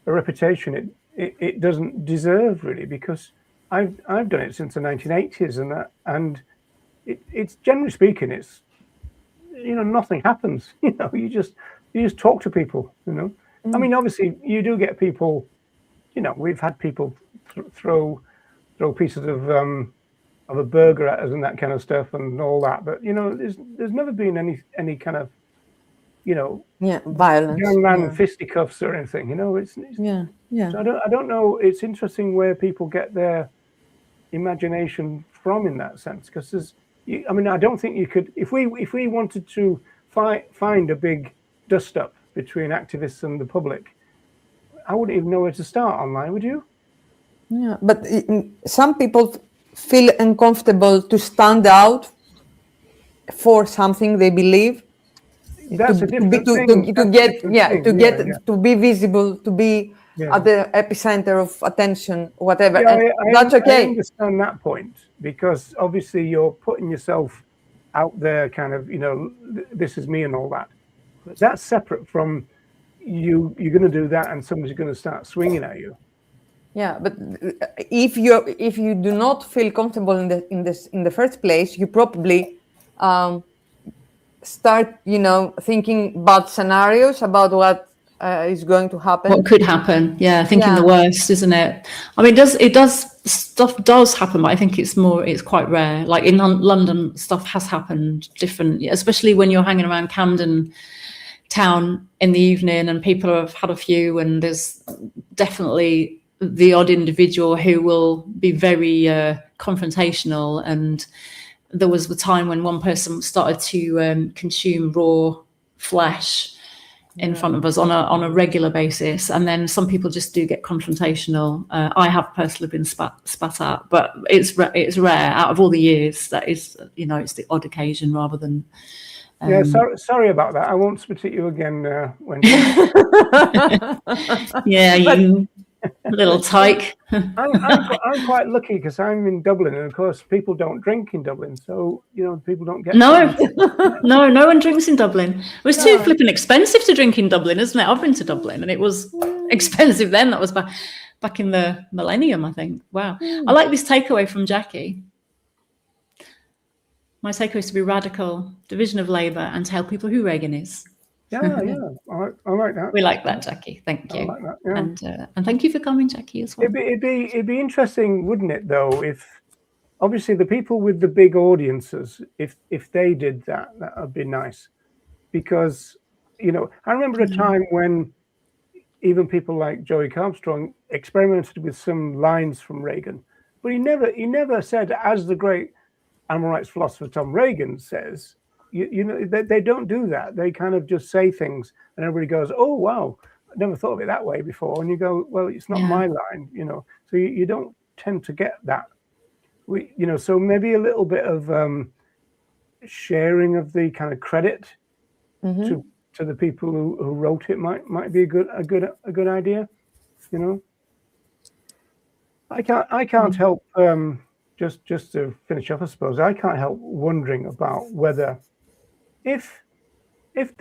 reputation it doesn't deserve, really, because I've done it since the 1980s, and it's generally speaking, it's nothing happens. You just talk to people. I mean, obviously, you do get people. We've had people throw pieces of a burger at us and that kind of stuff and all that. But there's never been any kind of violence, gangland fisticuffs or anything. It's So I don't know. It's interesting where people get their imagination from in that sense, because I don't think you could, if we wanted to find a big dust up between activists and the public, I wouldn't even know where to start online, would you? Yeah, but some people feel uncomfortable to stand out for something they believe. That's a different thing. To be visible, to be at the epicenter of attention, whatever. Yeah, that's okay. I understand that point, because obviously you're putting yourself out there, kind of, this is me and all that. But that's separate from you're going to do that and somebody's going to start swinging at you. Yeah, but if you do not feel comfortable in the first place, you probably start thinking bad scenarios about what is going to happen. What could happen? Yeah, thinking the worst, isn't it? I mean, stuff does happen, but I think it's quite rare. Like in London, stuff has happened different, especially when you're hanging around Camden Town in the evening and people have had a few, and there's definitely the odd individual who will be very confrontational. And there was the time when one person started to consume raw flesh in front of us on a regular basis, and then some people just do get confrontational. I have personally been spat at, but it's rare. Out of all the years, that is, it's the odd occasion rather than. Sorry about that. I won't spit at you again when. Yeah, you little tyke. I'm quite lucky because I'm in Dublin, and of course people don't drink in Dublin, so people don't get. No one drinks in Dublin. It was too flipping expensive to drink in Dublin, isn't it? I've been to Dublin, and it was expensive then. That was back in the millennium, I think. Wow, I like this takeaway from Jackie. My takeaway is to be radical, division of labour, and tell people who Reagan is. Yeah, I like that. We like that, Jackie. Thank you. I like that, yeah. And thank you for coming, Jackie, as well. It'd be interesting, wouldn't it, though, if obviously the people with the big audiences, if they did that would be nice, because I remember a time when even people like Joey Armstrong experimented with some lines from Reagan, but he never said, as the great animal rights philosopher Tom Reagan says. They don't do that. They kind of just say things, and everybody goes, "Oh wow, I never thought of it that way before." And you go, "Well, it's not my line," So you don't tend to get that. So maybe a little bit of sharing of the kind of credit to the people who wrote it might be a good idea. I can't help just to finish off, I suppose. I can't help wondering about whether. If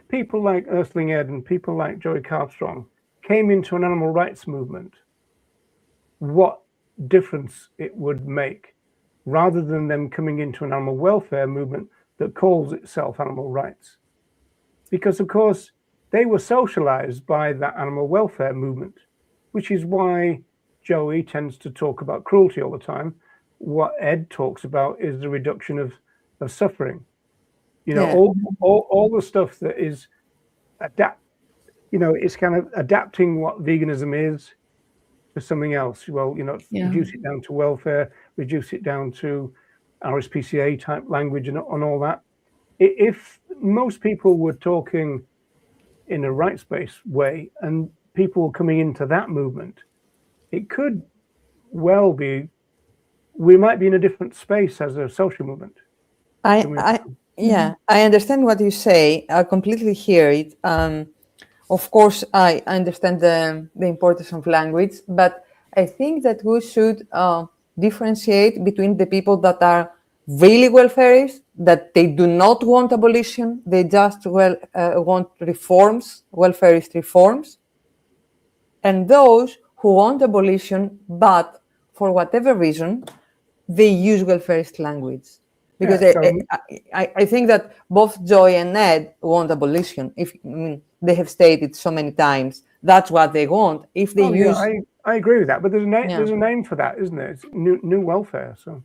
people like Earthling Ed and people like Joey Armstrong came into an animal rights movement, what difference it would make, rather than them coming into an animal welfare movement that calls itself animal rights. Because, of course, they were socialized by that animal welfare movement, which is why Joey tends to talk about cruelty all the time. What Ed talks about is the reduction of suffering. All the stuff that is it's kind of adapting what veganism is to something else. Well, reduce it down to welfare, reduce it down to RSPCA type language and all that. If most people were talking in a rights-based way and people were coming into that movement, it could well be, we might be in a different space as a social movement. I understand what you say. I completely hear it. Of course, I understand the importance of language, but I think that we should differentiate between the people that are really welfarists, that they do not want abolition, they just want reforms, welfarist reforms, and those who want abolition, but for whatever reason, they use welfarist language. Because I think that both Joy and Ed want abolition. They have stated so many times that's what they want. If they use, I agree with that. But there's a name for that, isn't there? It's new welfare. So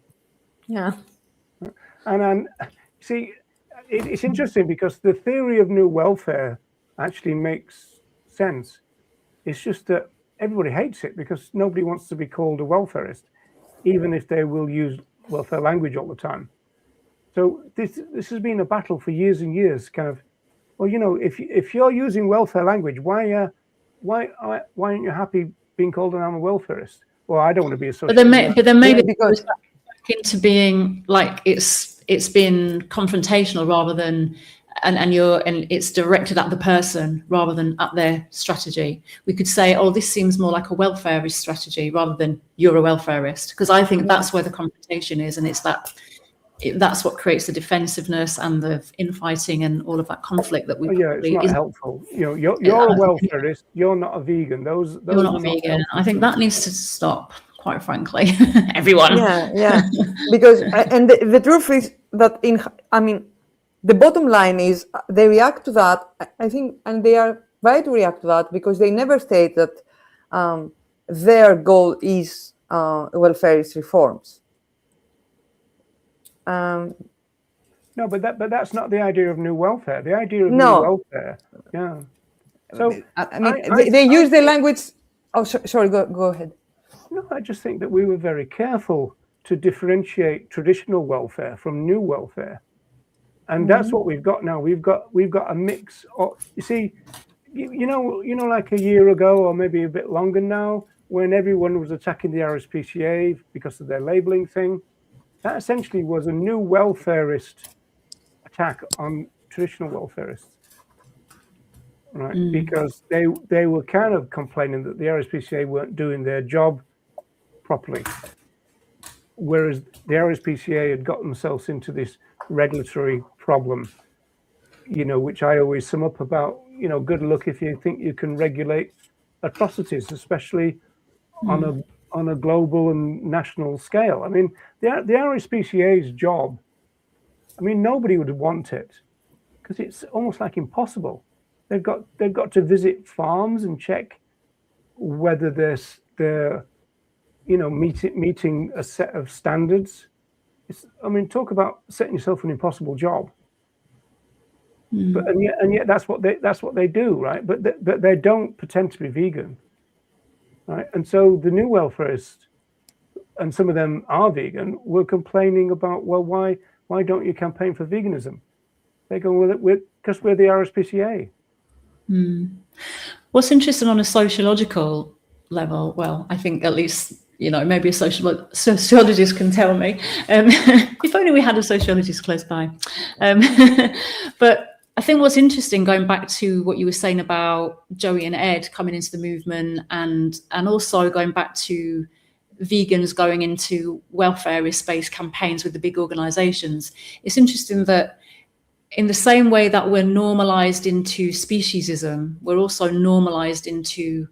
yeah, and see, it's interesting because the theory of new welfare actually makes sense. It's just that everybody hates it because nobody wants to be called a welfarist, even if they will use welfare language all the time. So this has been a battle for years and years. Kind of, well, if you're using welfare language, why aren't you happy being called an I'm a welfarist? Well, I don't want to be associated. But then maybe because back into being like it's been confrontational rather than and it's directed at the person rather than at their strategy. We could say, oh, this seems more like a welfarist strategy rather than you're a welfarist, because I think that's where the confrontation is, and it's that's what creates the defensiveness and the infighting and all of that conflict that we. It's not helpful. You're a welfarist. You're not a vegan. Those you're not a vegan. I think that needs to stop. Quite frankly, everyone. Yeah. Because and the truth is that the bottom line is they react to that. I think, and they are right to react to that because they never state that their goal is welfarist reforms. No, but that's not the idea of new welfare. The idea of new welfare, So they use the language. Oh, sorry. Go ahead. No, I just think that we were very careful to differentiate traditional welfare from new welfare, and that's what we've got now. We've got a mix of. You see, like a year ago or maybe a bit longer now, when everyone was attacking the RSPCA because of their labeling thing. That essentially was a new welfarist attack on traditional welfarists, right? Because they were kind of complaining that the RSPCA weren't doing their job properly, whereas the RSPCA had got themselves into this regulatory problem, which I always sum up about, good luck if you think you can regulate atrocities, especially on a global and national scale. I mean, the RSPCA's job, nobody would want it because it's almost like impossible. They've got to visit farms and check whether they're meeting a set of standards. Talk about setting yourself an impossible job. But and yet that's what they do, right? But they don't pretend to be vegan. Right, and so the new welfarists, and some of them are vegan, were complaining about, well, why don't you campaign for veganism? They go, well, because we're the RSPCA. What's interesting on a sociological level, well, I think at least maybe a sociologist can tell me. If only we had a sociologist close by. But I think what's interesting, going back to what you were saying about Joey and Ed coming into the movement, and also going back to vegans going into welfarist-based campaigns with the big organizations, it's interesting that in the same way that we're normalized into speciesism, we're also normalized into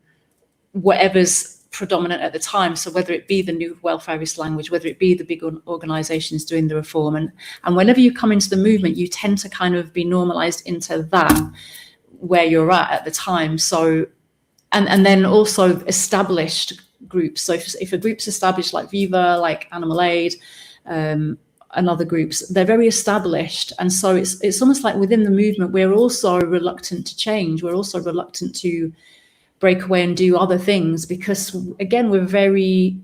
whatever's predominant at the time. So whether it be the new welfarist language, whether it be the big organizations doing the reform, and whenever you come into the movement, you tend to kind of be normalized into that where you're at the time. So and then also established groups. So if a group's established like Viva, like Animal Aid, and other groups, they're very established, and so it's almost like within the movement we're also reluctant to change. We're also reluctant to break away and do other things because, again, we're very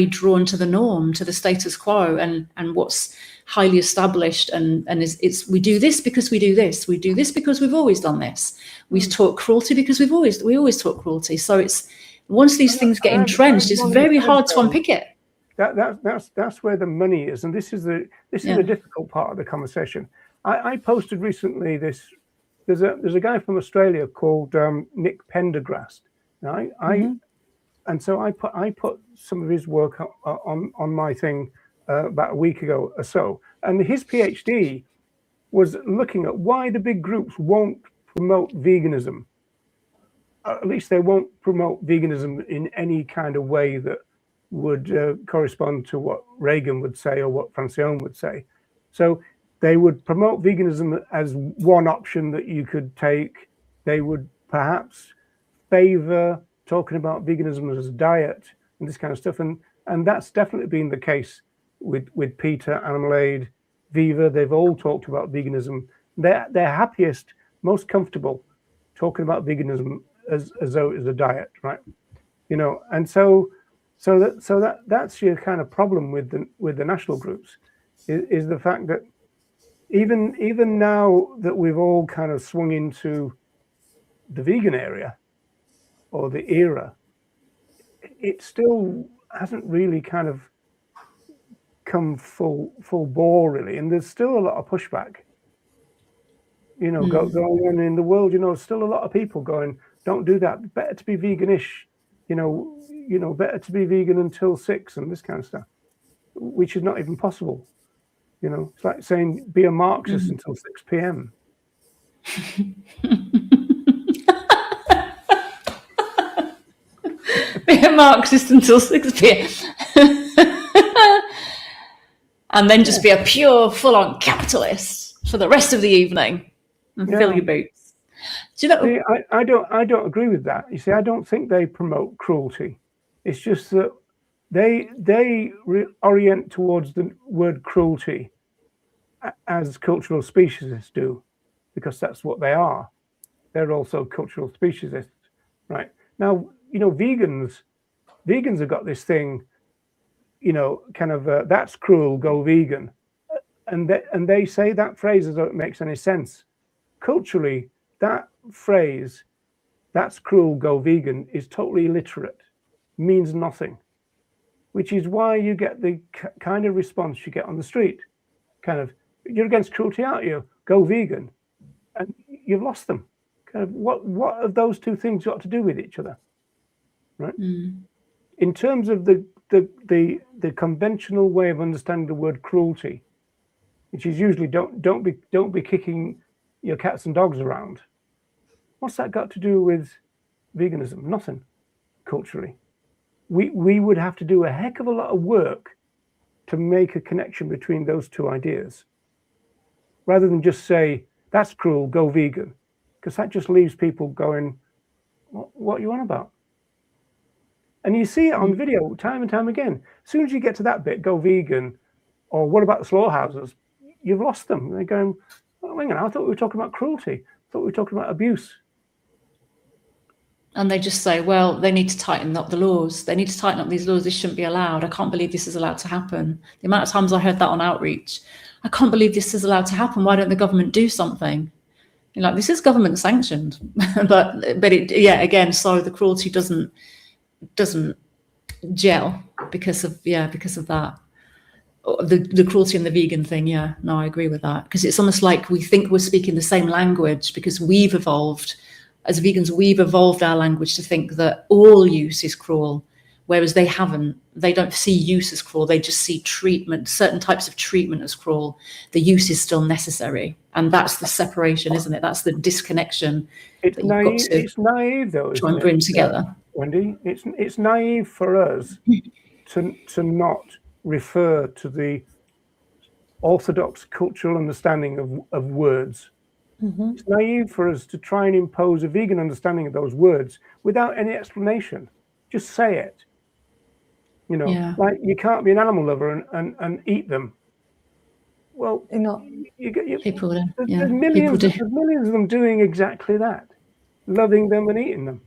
drawn to the norm, to the status quo, and what's highly established, and it's we do this because we do this because we've always done this. We talk cruelty because we always talk cruelty. So it's once these things get entrenched, it's very hard to unpick it. That's where the money is, and this is the difficult part of the conversation. I posted recently this. There's a guy from Australia called Nick Pendergrast. And so I put some of his work on my thing about a week ago or so. And his PhD was looking at why the big groups won't promote veganism. At least they won't promote veganism in any kind of way that correspond to what Reagan would say or what Francione would say. So they would promote veganism as one option that you could take. They would perhaps favor talking about veganism as a diet and this kind of stuff. And that's definitely been the case with Peter, Animal Aid, Viva. They've all talked about veganism. They're happiest, most comfortable talking about veganism as though it's a diet, right? You know, and so that's your kind of problem with the national groups, is the fact that even now that we've all kind of swung into the vegan area or the era, it still hasn't really kind of come full bore really, and there's still a lot of pushback, you know, going on in the world. You know, still a lot of people going, don't do that, better to be veganish, you know, better to be vegan until 6 and this kind of stuff, which is not even possible. You know, it's like saying be a Marxist until 6 p.m. Be a Marxist until 6 p.m. And then just be a pure, full-on capitalist for the rest of the evening and fill your boots. Do you know? See, I don't agree with that. You see, I don't think they promote cruelty. It's just that they orient towards the word cruelty as cultural speciesists do, because that's what they are. They're also cultural speciesists, right? Now, you know, vegans have got this thing, you know, kind of that's cruel, go vegan, and they say that phrase as though it makes any sense. Culturally, that phrase, that's cruel, go vegan, is totally illiterate, means nothing, which is why you get the kind of response you get on the street, kind of, you're against cruelty, aren't you? Go vegan, and you've lost them. Kind of, what have those two things got to do with each other, right? In terms of the conventional way of understanding the word cruelty, which is usually don't be kicking your cats and dogs around. What's that got to do with veganism? Nothing. Culturally, we would have to do a heck of a lot of work to make a connection between those two ideas, rather than just say that's cruel, go vegan, because that just leaves people going, what are you on about? And you see it on video time and time again. As soon as you get to that bit, go vegan, or what about the slaughterhouses? You've lost them. They're going, oh, hang on, I thought we were talking about cruelty. I thought we were talking about abuse. And they just say, well, they need to tighten up the laws. They need to tighten up these laws. This shouldn't be allowed. I can't believe this is allowed to happen. The amount of times I heard that on outreach, I can't believe this is allowed to happen. Why don't the government do something? You're like, this is government sanctioned. but it, yeah, again, so the cruelty doesn't gel because of that. The cruelty and the vegan thing, yeah, no, I agree with that, because it's almost like we think we're speaking the same language because we've evolved as vegans. We've evolved our language to think that all use is cruel, whereas they haven't. They don't see use as cruel. They just see treatment, certain types of treatment, as cruel. The use is still necessary, and that's the separation, isn't it? That's the disconnection. It's naive. It's naive, though. Try and bring together, Wendy. It's naive for us to not refer to the orthodox cultural understanding of words. It's naive for us to try and impose a vegan understanding of those words without any explanation. Just say it. You know, like you can't be an animal lover and eat them. Well, You know, people do. there's millions of them doing exactly that, loving them and eating them.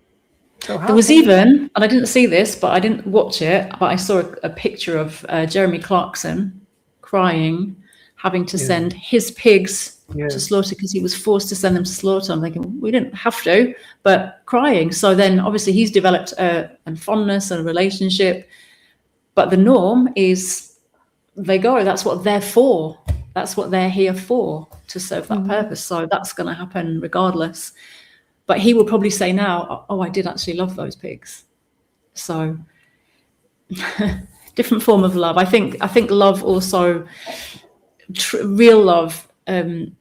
So There was even, and I didn't see this, but I didn't watch it, but I saw a picture of Jeremy Clarkson crying, having to send his pigs to slaughter because he was forced to send them to slaughter. I'm thinking, we didn't have to, but crying. So then obviously he's developed a fondness and a relationship, but the norm is they go. That's what they're for. That's what they're here for, to serve that purpose. So that's going to happen regardless. But he will probably say now, oh, I did actually love those pigs. So different form of love. I think love also, real love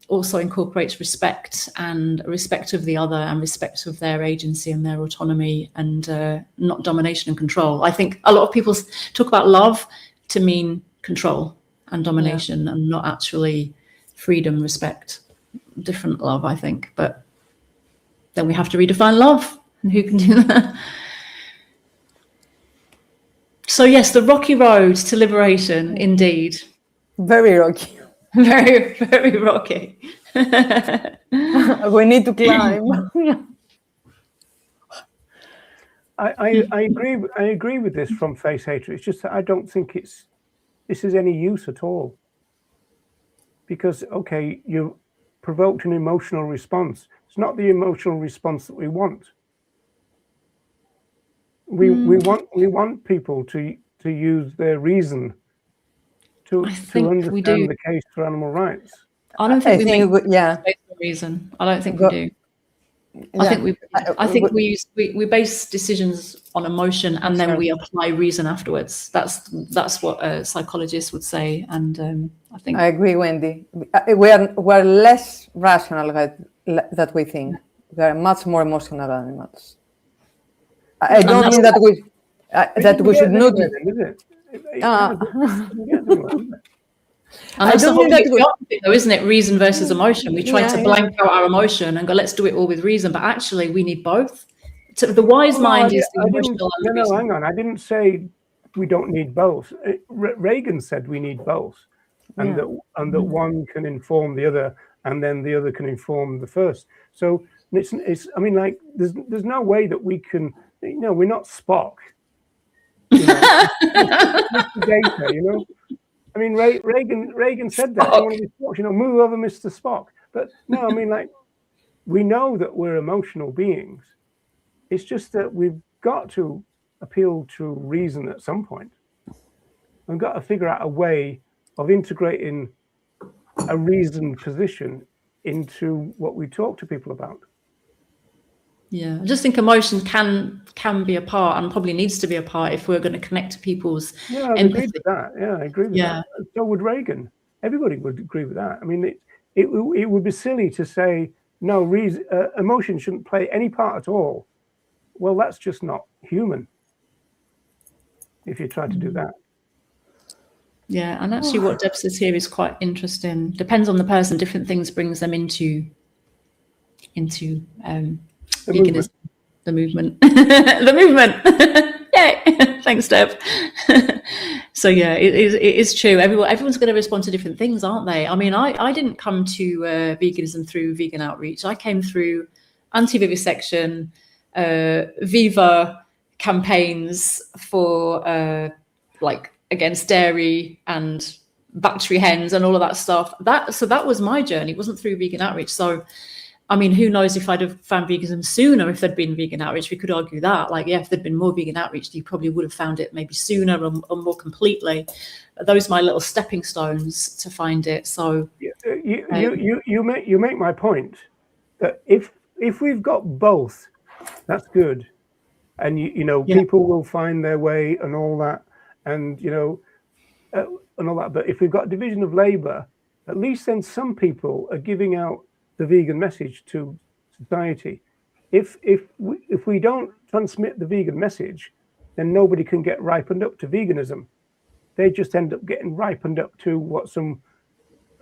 also incorporates respect and respect of the other and respect of their agency and their autonomy, and not domination and control. I think a lot of people talk about love to mean control and domination, and not actually freedom, respect. Different love, I think, but then we have to redefine love, and who can do that? So yes, the rocky road to liberation, indeed. Very rocky. Very, very rocky. We need to climb. I agree with this from face hatred. It's just that I don't think this is any use at all. Because okay, you provoked an emotional response. It's not the emotional response that we want. We want people to use their reason to understand the case for animal rights. I don't think we make reason. I don't think we do. I think we base decisions on emotion, and then we apply reason afterwards. That's what psychologists would say, and I think I agree, Wendy. We're less rational that we think. We are much more emotional animals. I don't mean that we should not. And that's the whole thing, though, isn't it? Reason versus emotion. We try to blank out our emotion and go, let's do it all with reason. But actually, we need both. So the wise mind is the emotional. No, hang on. I didn't say we don't need both. Reagan said we need both, and that one can inform the other, and then the other can inform the first. So it's. I mean, like, there's no way that we can. You know, we're not Spock. You know, data. You know. I mean, Reagan said that. You know, move over, Mr. Spock. But no, I mean, like, we know that we're emotional beings. It's just that we've got to appeal to reason at some point. We've got to figure out a way of integrating a reasoned position into what we talk to people about. Yeah, I just think emotion can be a part, and probably needs to be a part, if we're going to connect to people's I agree with that. Yeah, I agree with that. So would Reagan. Everybody would agree with that. I mean, it would be silly to say, no, emotion shouldn't play any part at all. Well, that's just not human, if you try to do that. Yeah, and actually what Deb says here is quite interesting. Depends on the person. Different things brings them into veganism, the movement. The movement. Yay! Thanks, Deb. So yeah, it is true. Everyone's going to respond to different things, aren't they? I mean, I didn't come to veganism through vegan outreach. I came through anti-vivisection, Viva campaigns for like against dairy and battery hens and all of that stuff. So that was my journey. It wasn't through vegan outreach. So I mean, who knows if I'd have found veganism sooner if there'd been vegan outreach. We could argue that. Like, yeah, if there'd been more vegan outreach, you probably would have found it maybe sooner or more completely. Those are my little stepping stones to find it. So you make my point that if we've got both, that's good, and you know people will find their way and all that, and you know and all that. But if we've got division of labour, at least then some people are giving out the vegan message to society. If we don't transmit the vegan message, then nobody can get ripened up to veganism. They just end up getting ripened up to what some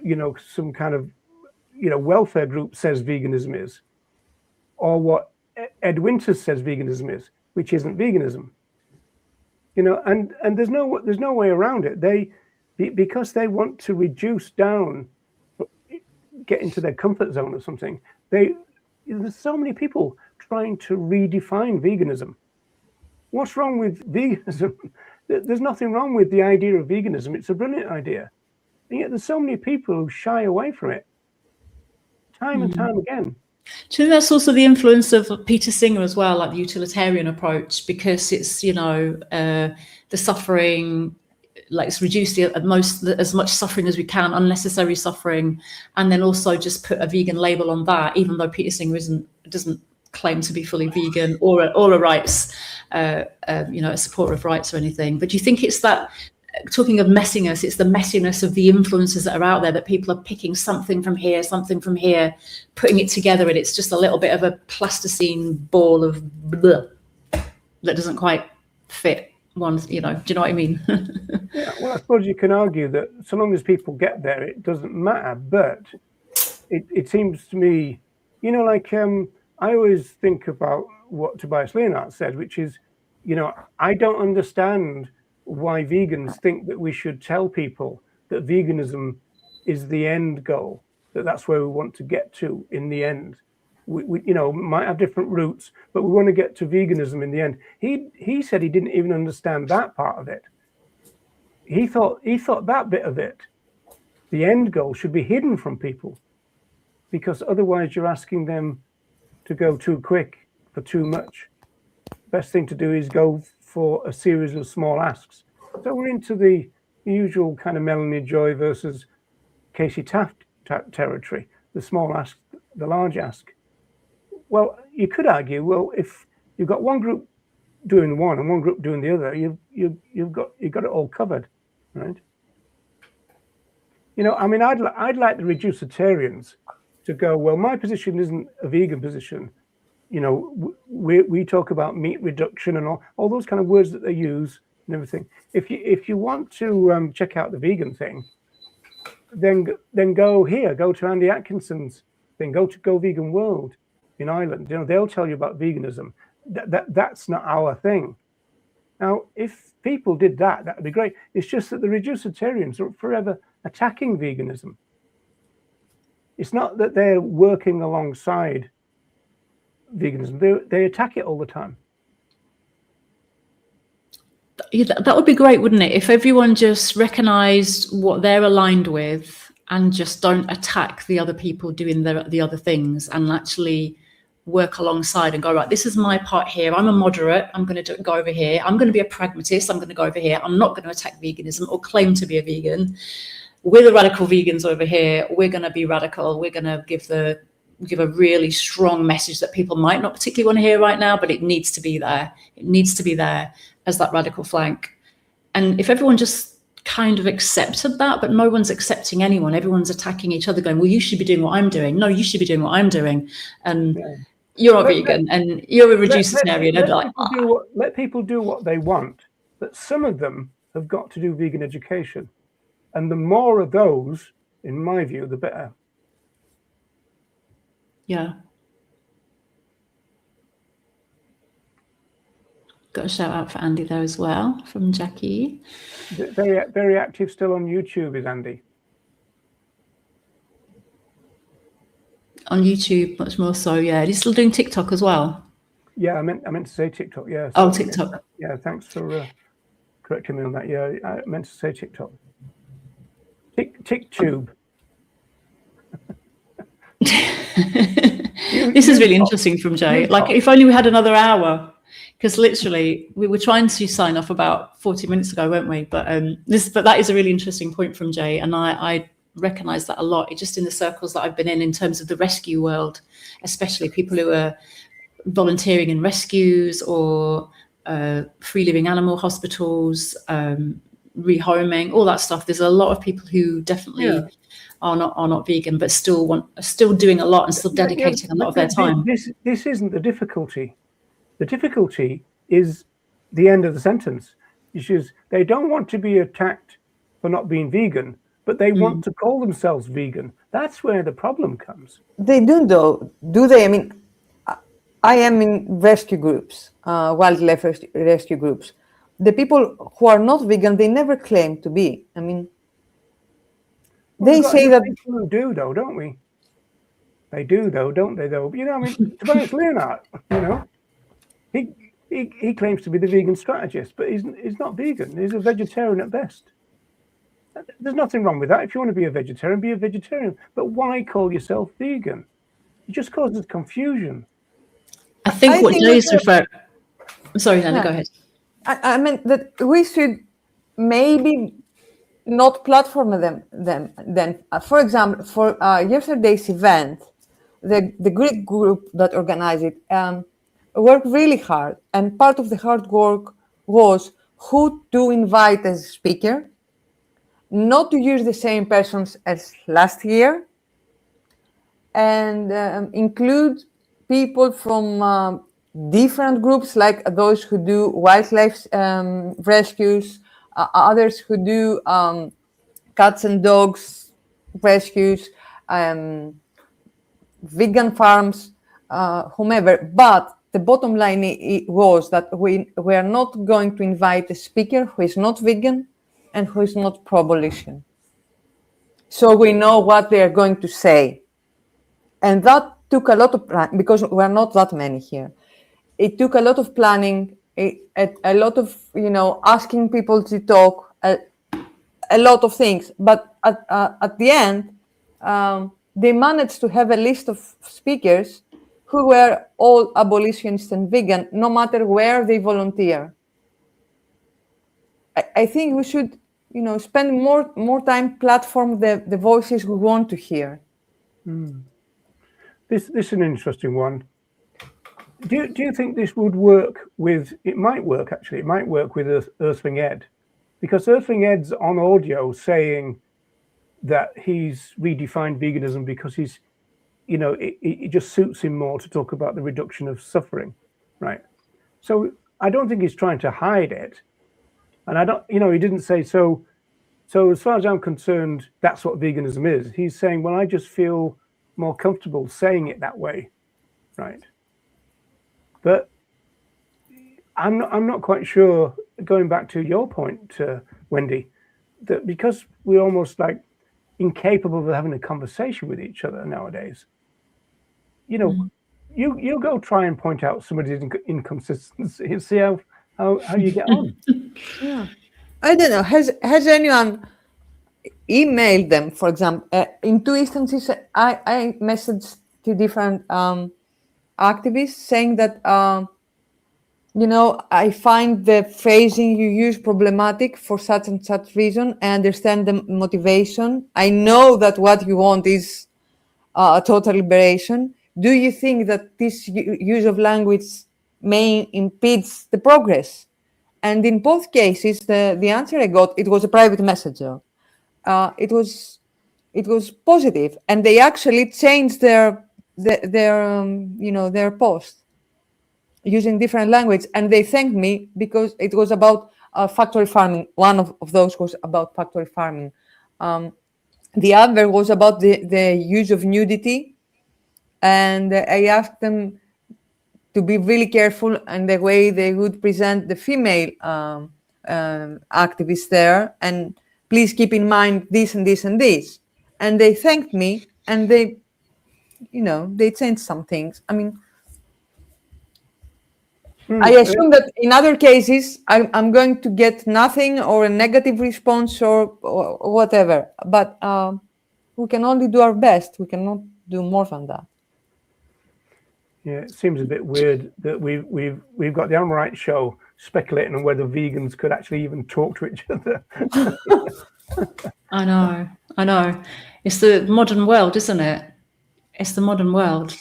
kind of welfare group says veganism is, or what Ed Winters says veganism is, which isn't veganism. You know, and there's no way around it. Because they want to reduce down, get into their comfort zone or something. There's so many people trying to redefine veganism. What's wrong with veganism? There's nothing wrong with the idea of veganism. It's a brilliant idea. And yet there's so many people who shy away from it time and time again. Do you think that's also the influence of Peter Singer as well, like the utilitarian approach, because it's, the suffering, like it's reduce as much suffering as we can, unnecessary suffering, and then also just put a vegan label on that, even though Peter Singer doesn't claim to be fully vegan or a rights, a supporter of rights or anything. But do you think it's that talking of messiness, it's the messiness of the influences that are out there, that people are picking something from here, putting it together, and it's just a little bit of a plasticine ball of blah that doesn't quite fit one, do you know what I mean? Yeah, well, I suppose you can argue that so long as people get there, it doesn't matter. But it seems to me, like I always think about what Tobias Leonhardt said, which is, I don't understand why vegans think that we should tell people that veganism is the end goal, that's where we want to get to in the end. We might have different routes, but we want to get to veganism in the end. He said he didn't even understand that part of it. He thought that bit of it, the end goal, should be hidden from people, because otherwise you're asking them to go too quick for too much. Best thing to do is go for a series of small asks. So we're into the usual kind of Melanie Joy versus Casey Taft territory, the small ask, the large ask. Well, you could argue, well, if you've got one group doing one and one group doing the other, you've got it all covered, right? I mean, I'd like the reducitarians to go, well, my position isn't a vegan position. We talk about meat reduction and all those kind of words that they use and everything. If you want to check out the vegan thing, then go to Andy Atkinson's thing, go to Go Vegan World in Ireland. They'll tell you about veganism. That's not our thing. Now, if people did that, that'd be great. It's just that the reducitarians are forever attacking veganism. It's not that they're working alongside veganism. They attack it all the time. That would be great, wouldn't it? If everyone just recognized what they're aligned with and just don't attack the other people doing the other things, and actually work alongside and go, right, this is my part here. I'm a moderate. I'm going to go over here. I'm going to be a pragmatist. I'm going to go over here. I'm not going to attack veganism or claim to be a vegan. We're the radical vegans over here. We're going to be radical. We're going to give a really strong message that people might not particularly want to hear right now, but it needs to be there. It needs to be there as that radical flank. And if everyone just kind of accepted that, but no one's accepting anyone, everyone's attacking each other, going, well, you should be doing what I'm doing. No, you should be doing what I'm doing. And you're a vegan and you're a reducitarian. Let people do what they want, but some of them have got to do vegan education. And the more of those, in my view, the better. Yeah. Got a shout out for Andy there as well, from Jackie. Very, very active still on YouTube is Andy. On YouTube, much more so, yeah. He's still doing TikTok as well. Yeah, I meant to say TikTok, yeah. So, TikTok. Yeah, thanks for correcting me on that. Yeah, I meant to say TikTok. TikTube. This is really interesting from Jay. Like, if only we had another hour, because literally we were trying to sign off about 40 minutes ago, weren't we? But that is a really interesting point from Jay, and I recognize that a lot. Just in the circles that I've been in terms of the rescue world, especially people who are volunteering in rescues or free living animal hospitals, rehoming, all that stuff. There's a lot of people who definitely are not vegan, but are still doing a lot and still dedicating a lot of their time. This isn't the difficulty. The difficulty is the end of the sentence, which is they don't want to be attacked for not being vegan, but they want to call themselves vegan. That's where the problem comes. They do, though, do they? I mean, I am in rescue groups, wildlife rescue groups. The people who are not vegan, they never claim to be. I mean, they say that people do, though, don't we? They do, though, don't they? Though, I mean, Tobias Leonhardt, he claims to be the vegan strategist, but he's not vegan. He's a vegetarian at best. There's nothing wrong with that. If you want to be a vegetarian, be a vegetarian. But why call yourself vegan? It just causes confusion. I think what Jay's referring. Sorry, Hannah, go ahead. I meant that we should maybe not platform them. Then, for example, for yesterday's event, the Greek group that organized it worked really hard, and part of the hard work was who to invite as speaker, not to use the same persons as last year, and include people from different groups, like those who do wildlife rescues, others who do cats and dogs rescues, vegan farms, whomever. But the bottom line was that we are not going to invite a speaker who is not vegan and who is not pro-abolition. So we know what they are going to say. And that took a lot of planning, because we're not that many here. It took a lot of planning, a lot of, asking people to talk, a lot of things. But at the end, they managed to have a list of speakers who were all abolitionists and vegan, no matter where they volunteer. I think we should, spend more time platform the voices we want to hear. This is an interesting one. Do you think this would work with? It might work actually. It might work with Earthling Ed, because Earthling Ed's on audio saying that he's redefined veganism because he's, it just suits him more to talk about the reduction of suffering, right? So I don't think he's trying to hide it, and I don't, he didn't say so. So as far as I'm concerned, that's what veganism is. He's saying, well, I just feel more comfortable saying it that way, right? But I'm not quite sure, going back to your point, Wendy, that because we're almost like incapable of having a conversation with each other nowadays, you go try and point out somebody's inconsistency and see how you get on. Yeah, I don't know. Has anyone emailed them, for example? In two instances, I messaged to different activists saying that, I find the phrasing you use problematic for such and such reason. I understand the motivation. I know that what you want is total liberation. Do you think that this use of language may impede the progress? And in both cases, the answer I got, it was a private message. It was positive, and they actually changed their post using different language, and they thanked me because it was about factory farming. One of those was about factory farming. The other was about the use of nudity, and I asked them to be really careful in the way they would present the female activists there, and please keep in mind this and this and this. And they thanked me, and they changed some things. I mean, I assume that in other cases, I'm going to get nothing or a negative response or whatever. But we can only do our best. We cannot do more than that. Yeah, it seems a bit weird that we've got the Animal Rights Show speculating on whether vegans could actually even talk to each other. I know. It's the modern world, isn't it? It's the modern world,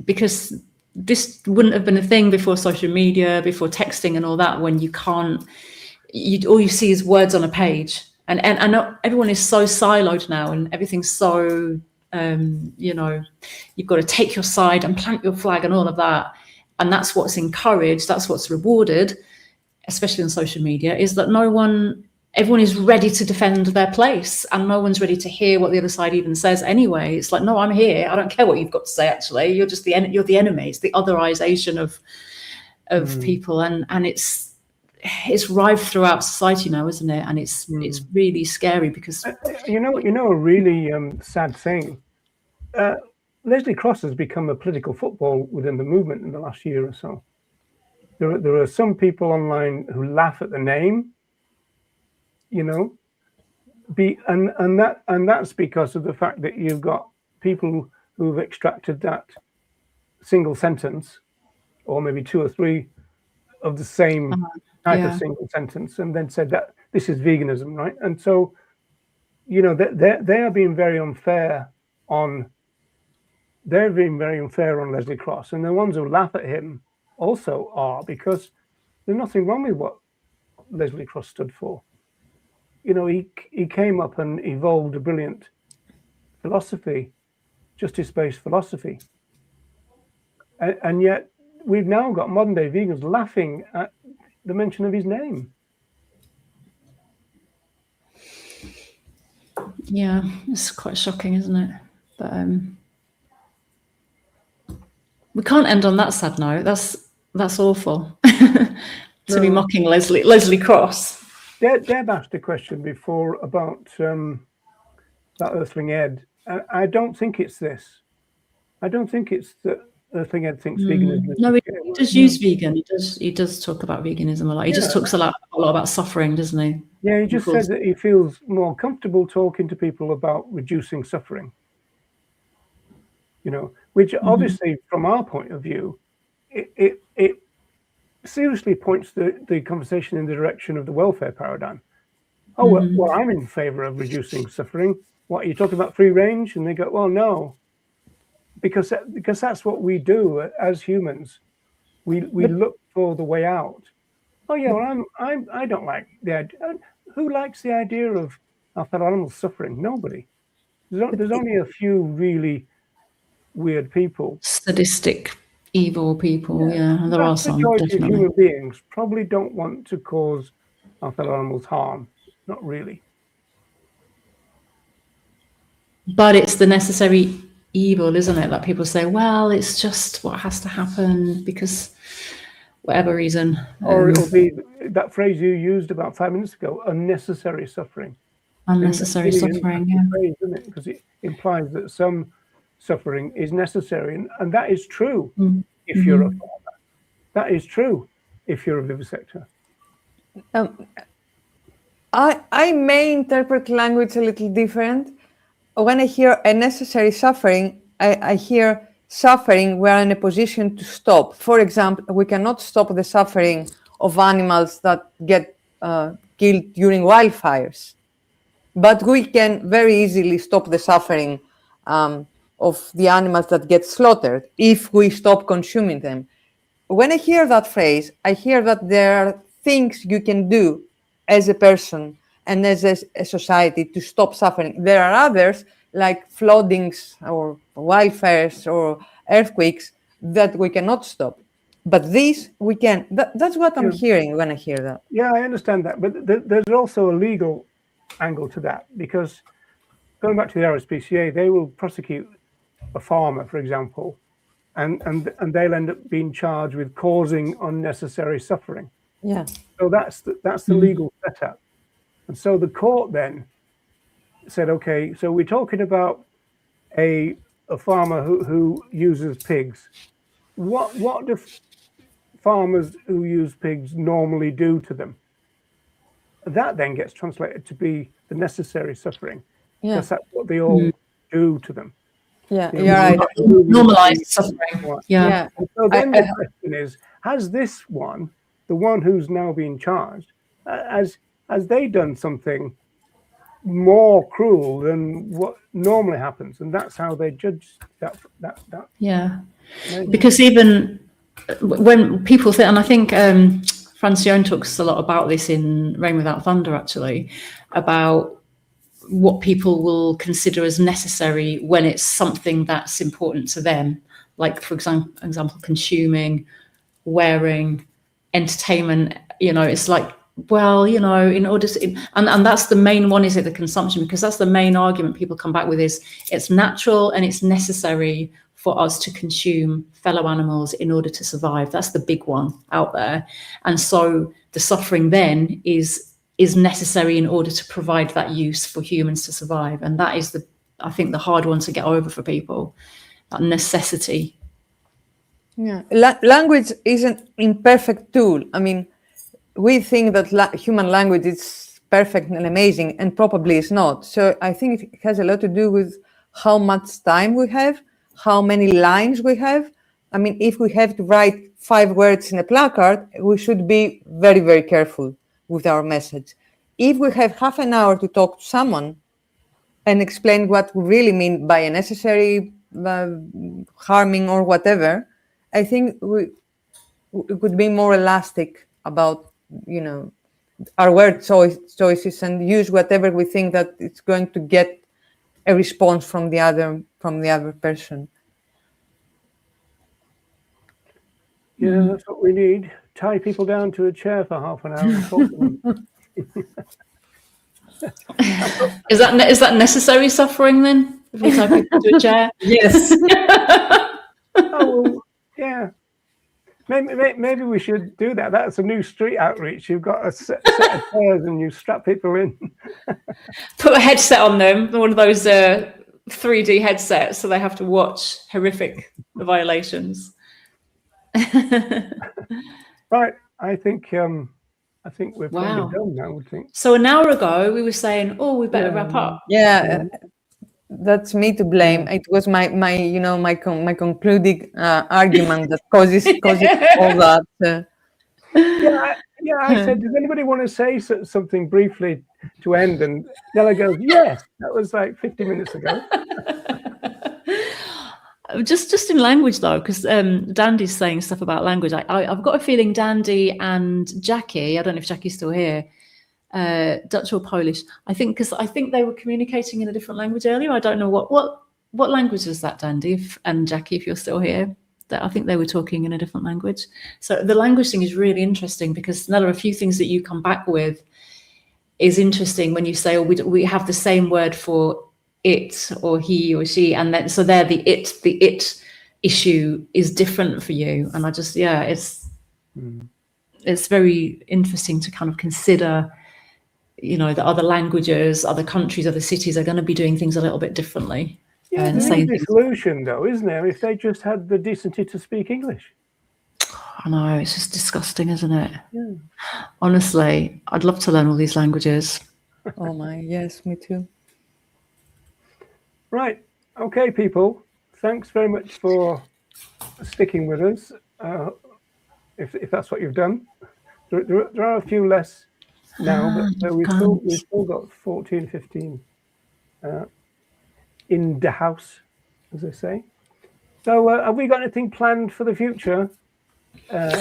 because this wouldn't have been a thing before social media, before texting and all that, when you can't, all you see is words on a page. And everyone is so siloed now, and everything's so, you've got to take your side and plant your flag and all of that. And that's what's encouraged, that's what's rewarded, especially on social media, is that everyone is ready to defend their place, and no one's ready to hear what the other side even says anyway. It's like, no, I'm here. I don't care what you've got to say, actually. You're just you're the enemy. It's the otherization of people. And it's rife throughout society now, isn't it? And it's really scary because... a really sad thing. Leslie Cross has become a political football within the movement in the last year or so. There are some people online who laugh at the name, and that's because of the fact that you've got people who've extracted that single sentence, or maybe two or three of the same type of single sentence, and then said that this is veganism, right? And so, they are being very unfair on. They're being very unfair on Leslie Cross, and the ones who laugh at him also are, because there's nothing wrong with what Leslie Cross stood for. You know, he came up and evolved a brilliant philosophy, justice-based philosophy. And yet we've now got modern day vegans laughing at the mention of his name. Yeah, it's quite shocking, isn't it? But we can't end on that sad note. That's awful. To be mocking Leslie Cross. Deb asked a question before about Earthling Ed. I don't think it's this. I don't think it's that Earthling Ed thinks veganism. No, he does use vegan. He does talk about veganism a lot. He just talks a lot about suffering, doesn't he? Yeah, he just said that he feels more comfortable talking to people about reducing suffering. You know, which obviously, from our point of view, it seriously points the conversation in the direction of the welfare paradigm. Oh, well, I'm in favor of reducing suffering. What, are you talking about free range? And they go, well, no, because that's what we do as humans. We look for the way out. Oh yeah, well, I don't like the idea. Who likes the idea of our fellow animals suffering? Nobody. There's only a few really weird people, sadistic, evil people. Yeah, there are some. Definitely. Human beings probably don't want to cause our fellow animals harm. Not really. But it's the necessary evil, isn't it? That people say, well, it's just what has to happen because whatever reason. Or it'll be that phrase you used about 5 minutes ago: unnecessary suffering. Unnecessary suffering, yeah. Phrase, isn't it? Because it implies that some suffering is necessary, and that is true if you're a farmer. That is true if you're a vivisector. I may interpret language a little different. When I hear a necessary suffering, I hear suffering we're in a position to stop. For example, we cannot stop the suffering of animals that get killed during wildfires, but we can very easily stop the suffering of the animals that get slaughtered if we stop consuming them. When I hear that phrase, I hear that there are things you can do as a person and as a society to stop suffering. There are others, like floodings or wildfires or earthquakes, that we cannot stop. But these we can. That's what I'm hearing when I hear that. Yeah, I understand that. But there's also a legal angle to that, because going back to the RSPCA, they will prosecute a farmer, for example, and they'll end up being charged with causing unnecessary suffering. Yeah. So that's the legal setup. And so the court then said, okay, so we're talking about a farmer who uses pigs. What do farmers who use pigs normally do to them? That then gets translated to be the necessary suffering. Yeah. Because that's what they all do to them. Yeah, you're right. Normalized suffering. Yeah. And so then the question is, has this one, the one who's now being charged, has they done something more cruel than what normally happens? And that's how they judge that. Yeah. Because even when people think, and I think Francione talks a lot about this in Rain Without Thunder, actually, about what people will consider as necessary when it's something that's important to them, like, for example, consuming, wearing, entertainment. You know, it's like, well, you know, in order to, and that's the main one, is it the consumption? Because that's the main argument people come back with, is it's natural and it's necessary for us to consume fellow animals in order to survive. That's the big one out there. And so the suffering then is necessary in order to provide that use for humans to survive. And that is I think the hard one to get over for people, that necessity. Yeah, language is an imperfect tool. I mean, we think that human language is perfect and amazing, and probably it's not. So I think it has a lot to do with how much time we have, how many lines we have. I mean, if we have to write 5 words in a placard, we should be very, very careful with our message. If we have half an hour to talk to someone and explain what we really mean by a necessary harming or whatever, I think we could be more elastic about, you know, our word choices and use whatever we think that it's going to get a response from the other person. Yeah, that's what we need. Tie people down to a chair for half an hour and talk to them. Is that necessary suffering then? If we tie people to a chair? Yes. Oh, well, yeah. Maybe we should do that. That's a new street outreach. You've got a set of chairs and you strap people in. Put a headset on them, one of those 3D headsets, so they have to watch horrific violations. Right. I think we're probably done now. I would think. So an hour ago we were saying, "Oh, we better wrap up." Yeah, that's me to blame. It was my concluding argument that causes all that. Yeah. I said, does anybody want to say something briefly to end? And Nella goes, yes. That was like 50 minutes ago. Just in language though, because Dandy's saying stuff about language. I've got a feeling Dandy and Jackie, I don't know if Jackie's still here, Dutch or Polish. I think they were communicating in a different language earlier. I don't know what language was that, Dandy and Jackie, if you're still here. That I think they were talking in a different language. So the language thing is really interesting because Nella, a few things that you come back with is interesting when you say, oh, we have the same word for it or he or she, and then so there the it issue is different for you. And I just it's very interesting to kind of consider, that other languages, other countries, other cities are going to be doing things a little bit differently. Yeah, there's a solution though, isn't there? If they just had the decency to speak English. I know, it's just disgusting, isn't it? Yeah. Honestly, I'd love to learn all these languages. Oh my, yes, me too. Right. Okay, people. Thanks very much for sticking with us. If that's what you've done. There are a few less now, but we've still got 14, 15 in the house, as they say. So have we got anything planned for the future? We'll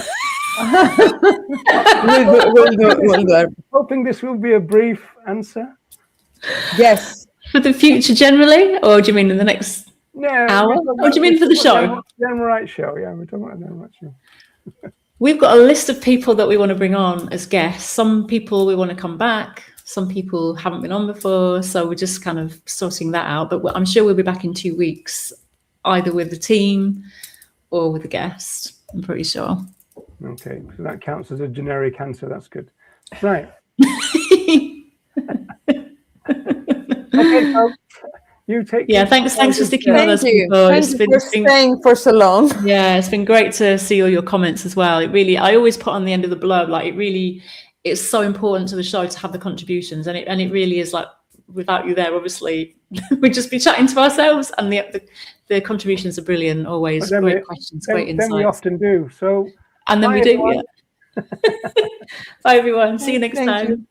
do. Hoping this will be a brief answer. Yes. For the future generally, or do you mean in the next hour? Or do you mean for the show? Dan Wright show, yeah, we're talking about Dan Wright show. We've got a list of people that we want to bring on as guests. Some people we want to come back. Some people haven't been on before, so we're just kind of sorting that out. But I'm sure we'll be back in 2 weeks, either with the team or with a guest. I'm pretty sure. Okay, so that counts as a generic answer. That's good. Right. Okay, folks. You take. Yeah, thanks for sticking with us. Thank you for staying for so long. Yeah, it's been great to see all your comments as well. I always put on the end of the blurb, like it's so important to the show to have the contributions, and it really is. Like without you there, obviously, we'd just be chatting to ourselves. And the contributions are brilliant. Always great questions, great insights. Then we often do. So and then we do. Yeah. Bye everyone. See you next time.